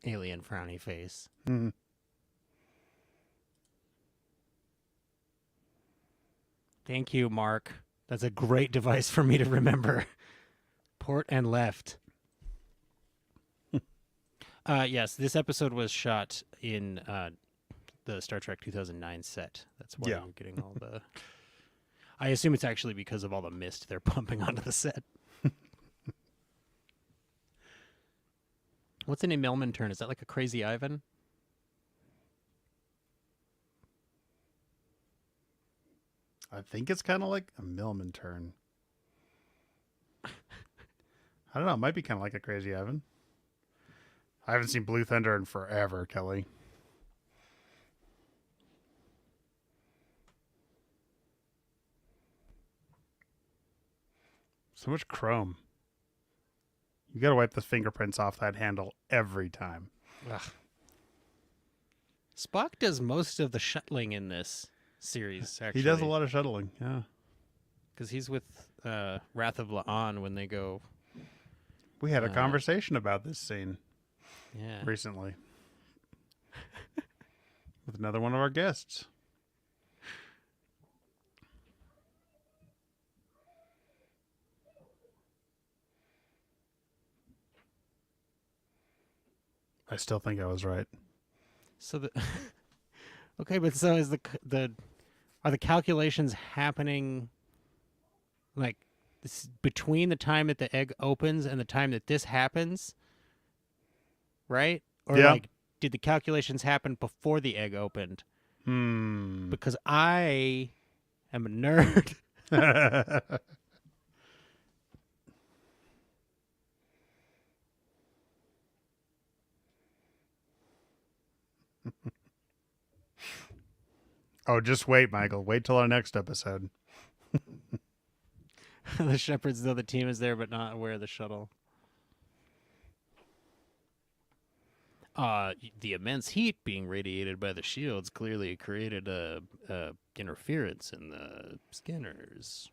Alien frowny face. Mhm. Thank you, Mark. That's a great device for me to remember. Port and left. Yes, this episode was shot in the Star Trek 2009 set. That's why you're getting all the... I assume it's actually because of all the mist they're pumping onto the set. What's an Immelman turn? Is that like a Crazy Ivan? I think it's kind of like a Millman turn. I don't know. It might be kind of like a Crazy Ivan. I haven't seen Blue Thunder in forever, Kelly. So much chrome. You got to wipe the fingerprints off that handle every time. Ugh. Spock does most of the shuttling in this series, actually. He does a lot of shuttling, yeah. Because he's with Wrath of La'an when they go... We had a conversation about this scene recently with another one of our guests. I still think I was right. So the okay, but so is are the calculations happening like between the time that the egg opens and the time that this happens, right? Or like did the calculations happen before the egg opened? Because I am a nerd. Oh, just wait, Michael. Wait till our next episode. The shepherds know the team is there, but not aware of the shuttle. The immense heat being radiated by the shields clearly created a interference in the scanners.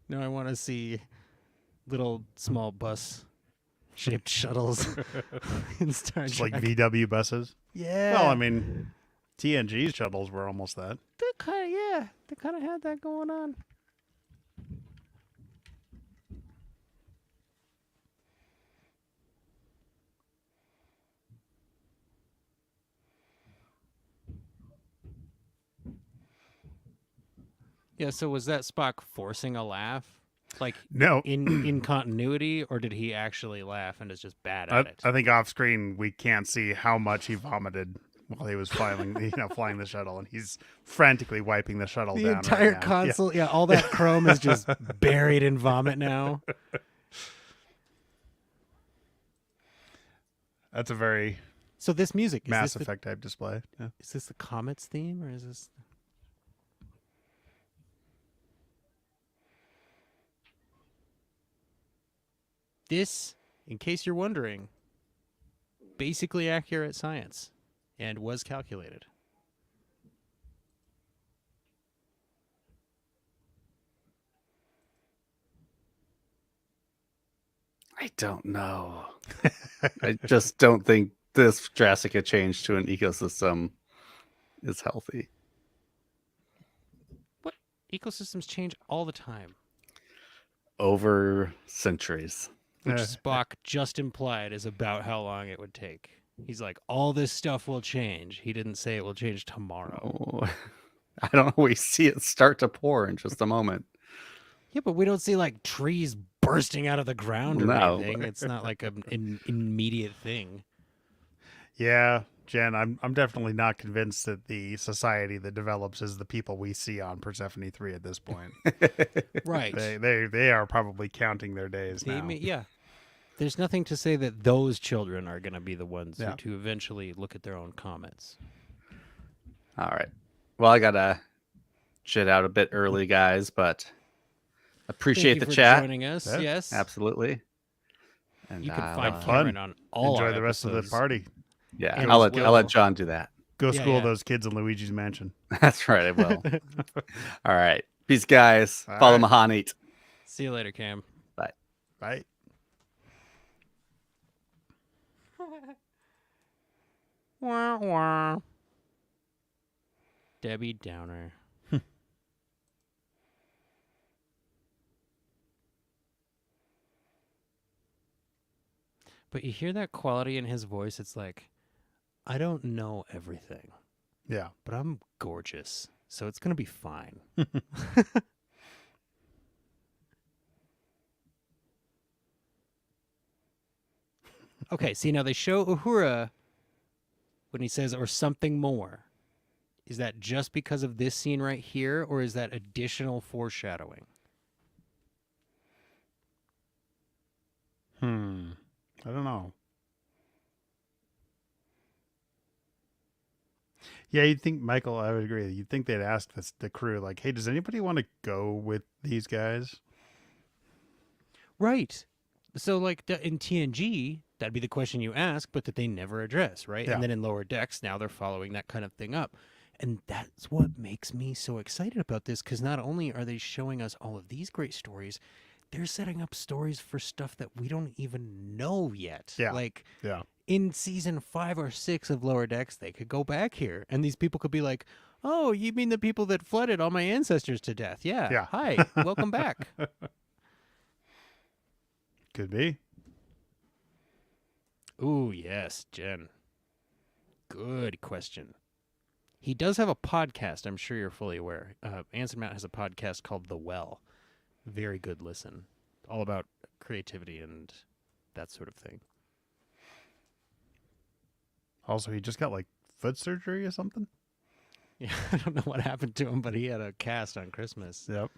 Now I want to see little small bus-shaped shuttles in Star Just Trek. like VW buses. Yeah. Well, I mean, TNG shuttles were almost that. they kind of had that going on. Yeah, so was that Spock forcing a laugh? Like No, in continuity, or did he actually laugh and is just bad at it? I think off screen we can't see how much he vomited while he was flying the shuttle, and he's frantically wiping the shuttle The down. entire right now. console, yeah, all that chrome is just buried in vomit now. That's a very So this music is Mass this Effect type display. Yeah. is this the Comet's theme, or is this? This, in case you're wondering, basically accurate science, and was calculated. I don't know. I just don't think this drastic a change to an ecosystem is healthy. What ecosystems change all the time? Over centuries. Which Yeah. Spock just implied is about how long it would take. He's like, all this stuff will change. He didn't say it will change tomorrow. Oh, I don't know. We see it start to pour in just a moment. Yeah, but we don't see like trees bursting out of the ground or No. anything. It's not like an immediate thing. Yeah, Jen, I'm definitely not convinced that the society that develops is the people we see on Persephone 3 at this point. Right. They are probably counting their days now. Yeah. There's nothing to say that those children are going to be the ones Yeah. to eventually look at their own comets. All right. Well, I gotta shit out a bit early, guys, but appreciate Thank you the for chat. joining us. Yeah, yes. Absolutely. And You can I'll, find fun. Cameron on all Enjoy our the rest of the episodes. party. yeah, and I'll as let well- John do that. Go Yeah, school yeah. those kids in Luigi's Mansion. That's right, I will. All right. Peace, guys. All Follow right. Mahanit. See you later, Cam. Right? Wah, wah. Debbie Downer. But you hear that quality in his voice. It's like, I don't know everything, Yeah. but I'm gorgeous, so it's going to be fine. Okay, see, now they show Uhura when he says, or something more. Is that just because of this scene right here, or is that additional foreshadowing? I don't know. Yeah, you'd think, Michael, I would agree. You'd think they'd ask the crew, like, hey, does anybody want to go with these guys? Right. So, like, in TNG, that'd be the question you ask, but that they never address, right? Yeah. And then in Lower Decks, now they're following that kind of thing up. And that's what makes me so excited about this, because not only are they showing us all of these great stories, they're setting up stories for stuff that we don't even know yet. Yeah. Like, Yeah. in season 5 or 6 of Lower Decks, they could go back here, and these people could be like, oh, you mean the people that flooded all my ancestors to death? Yeah. Yeah. Hi. Welcome back. Could be. Ooh, yes, Jen. Good question. He does have a podcast, I'm sure you're fully aware. Anson Mount has a podcast called The Well. Very good listen. All about creativity and that sort of thing. Also, he just got like foot surgery or something. Yeah, I don't know what happened to him, but he had a cast on Christmas. Yep.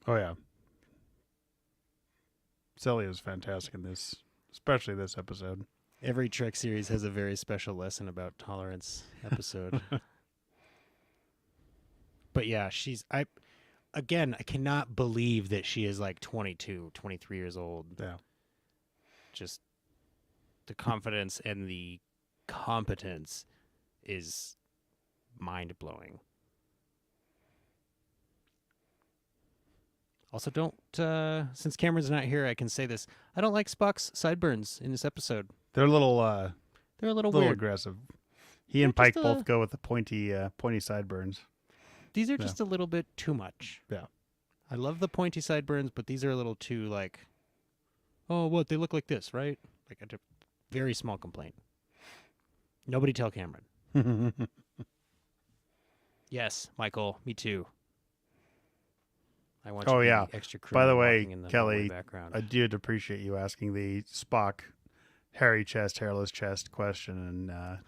Oh yeah. Celia is fantastic in this, especially this episode. Every Trek series has a very special lesson about tolerance episode. But yeah, I cannot believe that she is like 22, 23 years old. Yeah. Just the confidence and the competence is mind-blowing. Also, since Cameron's not here, I can say this. I don't like Spock's sideburns in this episode. They're a little They're a little weird. aggressive. He and They're Pike just both go with the pointy sideburns. These are just a little bit too much. Yeah. I love the pointy sideburns, but these are a little too like, oh, what? They look like this, right? Like a very small complaint. Nobody tell Cameron. Yes, Michael, me too. I want you Oh, to yeah. be extra crew By the way, walking in the Kelly, hallway background. I did appreciate you asking the Spock hairy chest, hairless chest question, and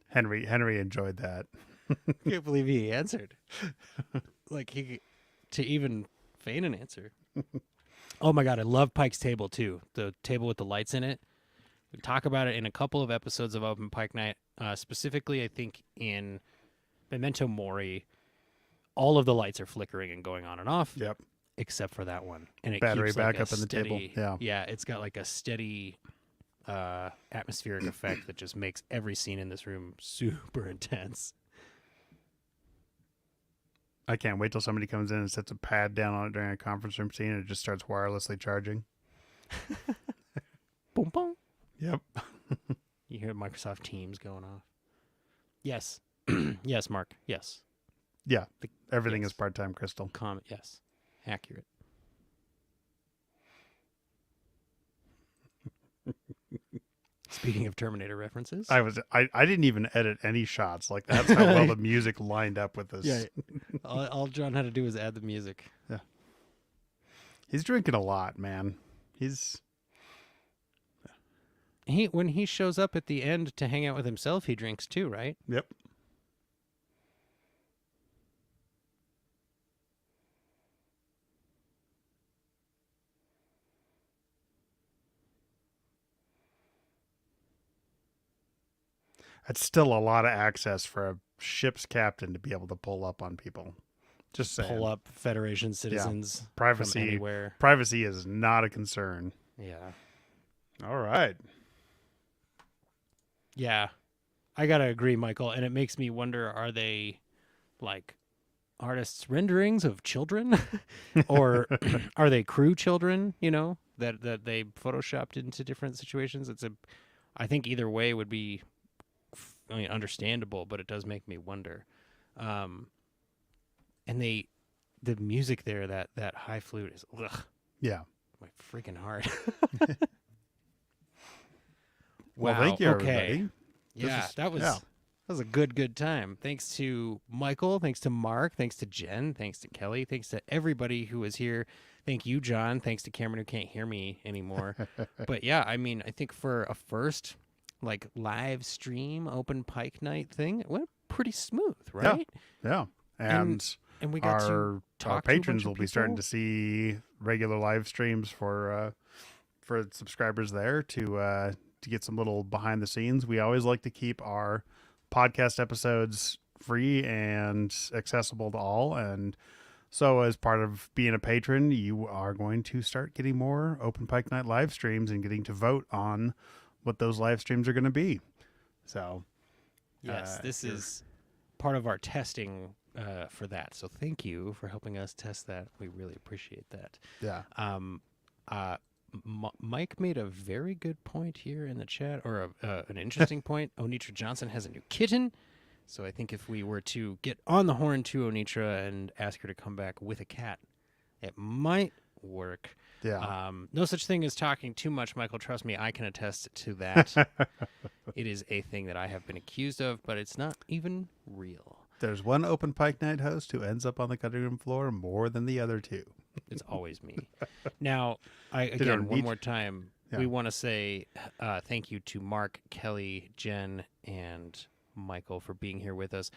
Henry enjoyed that. I can't believe he answered. Like to even feign an answer. Oh my god, I love Pike's table too. The table with the lights in it. We talk about it in a couple of episodes of Open Pike Night. Specifically, I think in Memento Mori, all of the lights are flickering and going on and off. Yep. Except for that one, and it Battery keeps like backup a in the table. steady- Yeah. yeah, it's got like a steady atmospheric effect that just makes every scene in this room super intense. I can't wait till somebody comes in and sets a pad down on it during a conference room scene and it just starts wirelessly charging. Boom, boom. Yep. You hear Microsoft Teams going off. Yes. Yes, Mark. Yes. Yeah. Everything yes. is part-time, Crystal. Comet. Yes. Accurate. Speaking of Terminator references. I didn't even edit any shots. Like that's how well the music lined up with this. Yeah. All John had to do was add the music. Yeah. He's drinking a lot, man. When he shows up at the end to hang out with himself, he drinks too, right? Yep. That's still a lot of access for a ship's captain to be able to pull up on people. Just saying. Pull up Federation citizens from Privacy. anywhere. Privacy is not a concern. Yeah. All right. Yeah. I got to agree, Michael. And it makes me wonder, are they like artists' renderings of children? Or are they crew children, that they photoshopped into different situations? I think either way would be understandable, but it does make me wonder. And the music there, that high flute is Yeah. my freaking heart. Well, Wow, thank you, okay. everybody. Yeah, that was a good time. Thanks to Michael, thanks to Mark, thanks to Jen, thanks to Kelly, thanks to everybody who was here. Thank you, John. Thanks to Cameron who can't hear me anymore. But yeah, I mean, I think for a first live stream Open Pike Night thing, it went pretty smooth, right? Yeah. And we got to our talk patrons to a will bunch be of starting people. to see regular live streams for subscribers there to get some little behind the scenes. We always like to keep our podcast episodes free and accessible to all, and so as part of being a patron, you are going to start getting more Open Pike Night live streams and getting to vote on what those live streams are going to be. So Yes, this is part of our testing for that. So thank you for helping us test that. We really appreciate that. yeah. Mike made a very good point here in the chat, or an interesting point. Onitra Johnson has a new kitten. So I think if we were to get on the horn to Onitra and ask her to come back with a cat, it might work. Yeah. No such thing as talking too much, Michael. Trust me, I can attest to that. It is a thing that I have been accused of, but it's not even real. There's one Open Pike Night host who ends up on the cutting room floor more than the other two. It's always me. Now, one need- more time, Yeah. we want to say thank you to Mark, Kelly, Jen, and Michael for being here with us.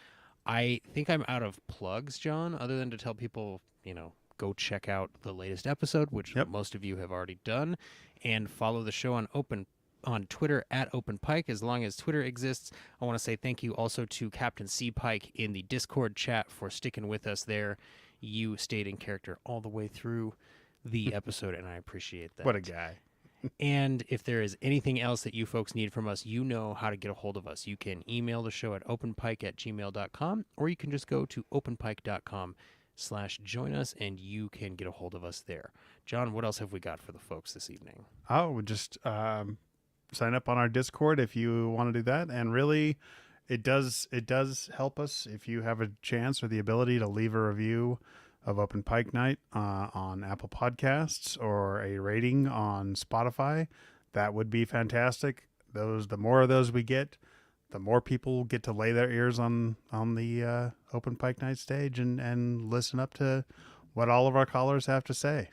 I think I'm out of plugs, John, other than to tell people, go check out the latest episode, which Yep. most of you have already done, and follow the show on Open on Twitter at OpenPike as long as Twitter exists. I want to say thank you also to Captain C. Pike in the Discord chat for sticking with us there. You stayed in character all the way through the episode, and I appreciate that. What a guy. And if there is anything else that you folks need from us, you know how to get a hold of us. You can email the show at openpike@gmail.com, or you can just go to openpike.com/join us, and you can get a hold of us there. John, what else have we got for the folks this evening? Oh, just sign up on our Discord if you want to do that. And really, it does help us if you have a chance or the ability to leave a review of Open Pike Night on Apple Podcasts or a rating on Spotify. That would be fantastic. The more of those we get, the more people get to lay their ears on the Open Pike Night stage and listen up to what all of our callers have to say.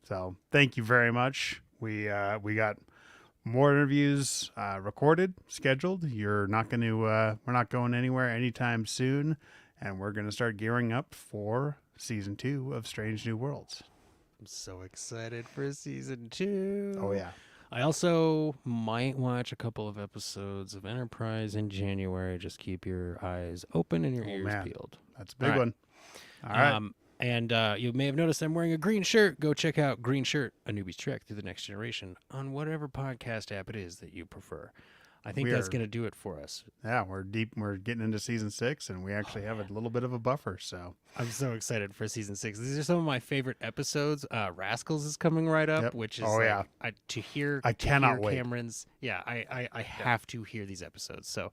So thank you very much. We got more interviews recorded, scheduled. We're not going anywhere anytime soon, and we're going to start gearing up for Season 2 of Strange New Worlds. I'm so excited for Season 2. Oh, yeah. I also might watch a couple of episodes of Enterprise in January. Just keep your eyes open and your ears peeled. That's a big All right. one. All right. And you may have noticed I'm wearing a green shirt. Go check out Green Shirt, A Newbie's Trek Through the Next Generation on whatever podcast app it is that you prefer. I think that's going to do it for us. Yeah, we're deep. We're getting into Season 6, and we actually have a little bit of a buffer. So I'm so excited for Season 6. These are some of my favorite episodes. Rascals is coming right up, which is to hear. I cannot wait. Cameron's. Yeah, I have to hear these episodes. So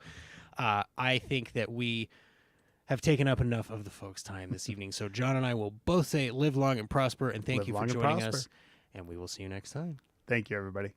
I think that we have taken up enough of the folks' time this evening. So John and I will both say live long and prosper, and thank you for joining us. And we will see you next time. Thank you, everybody.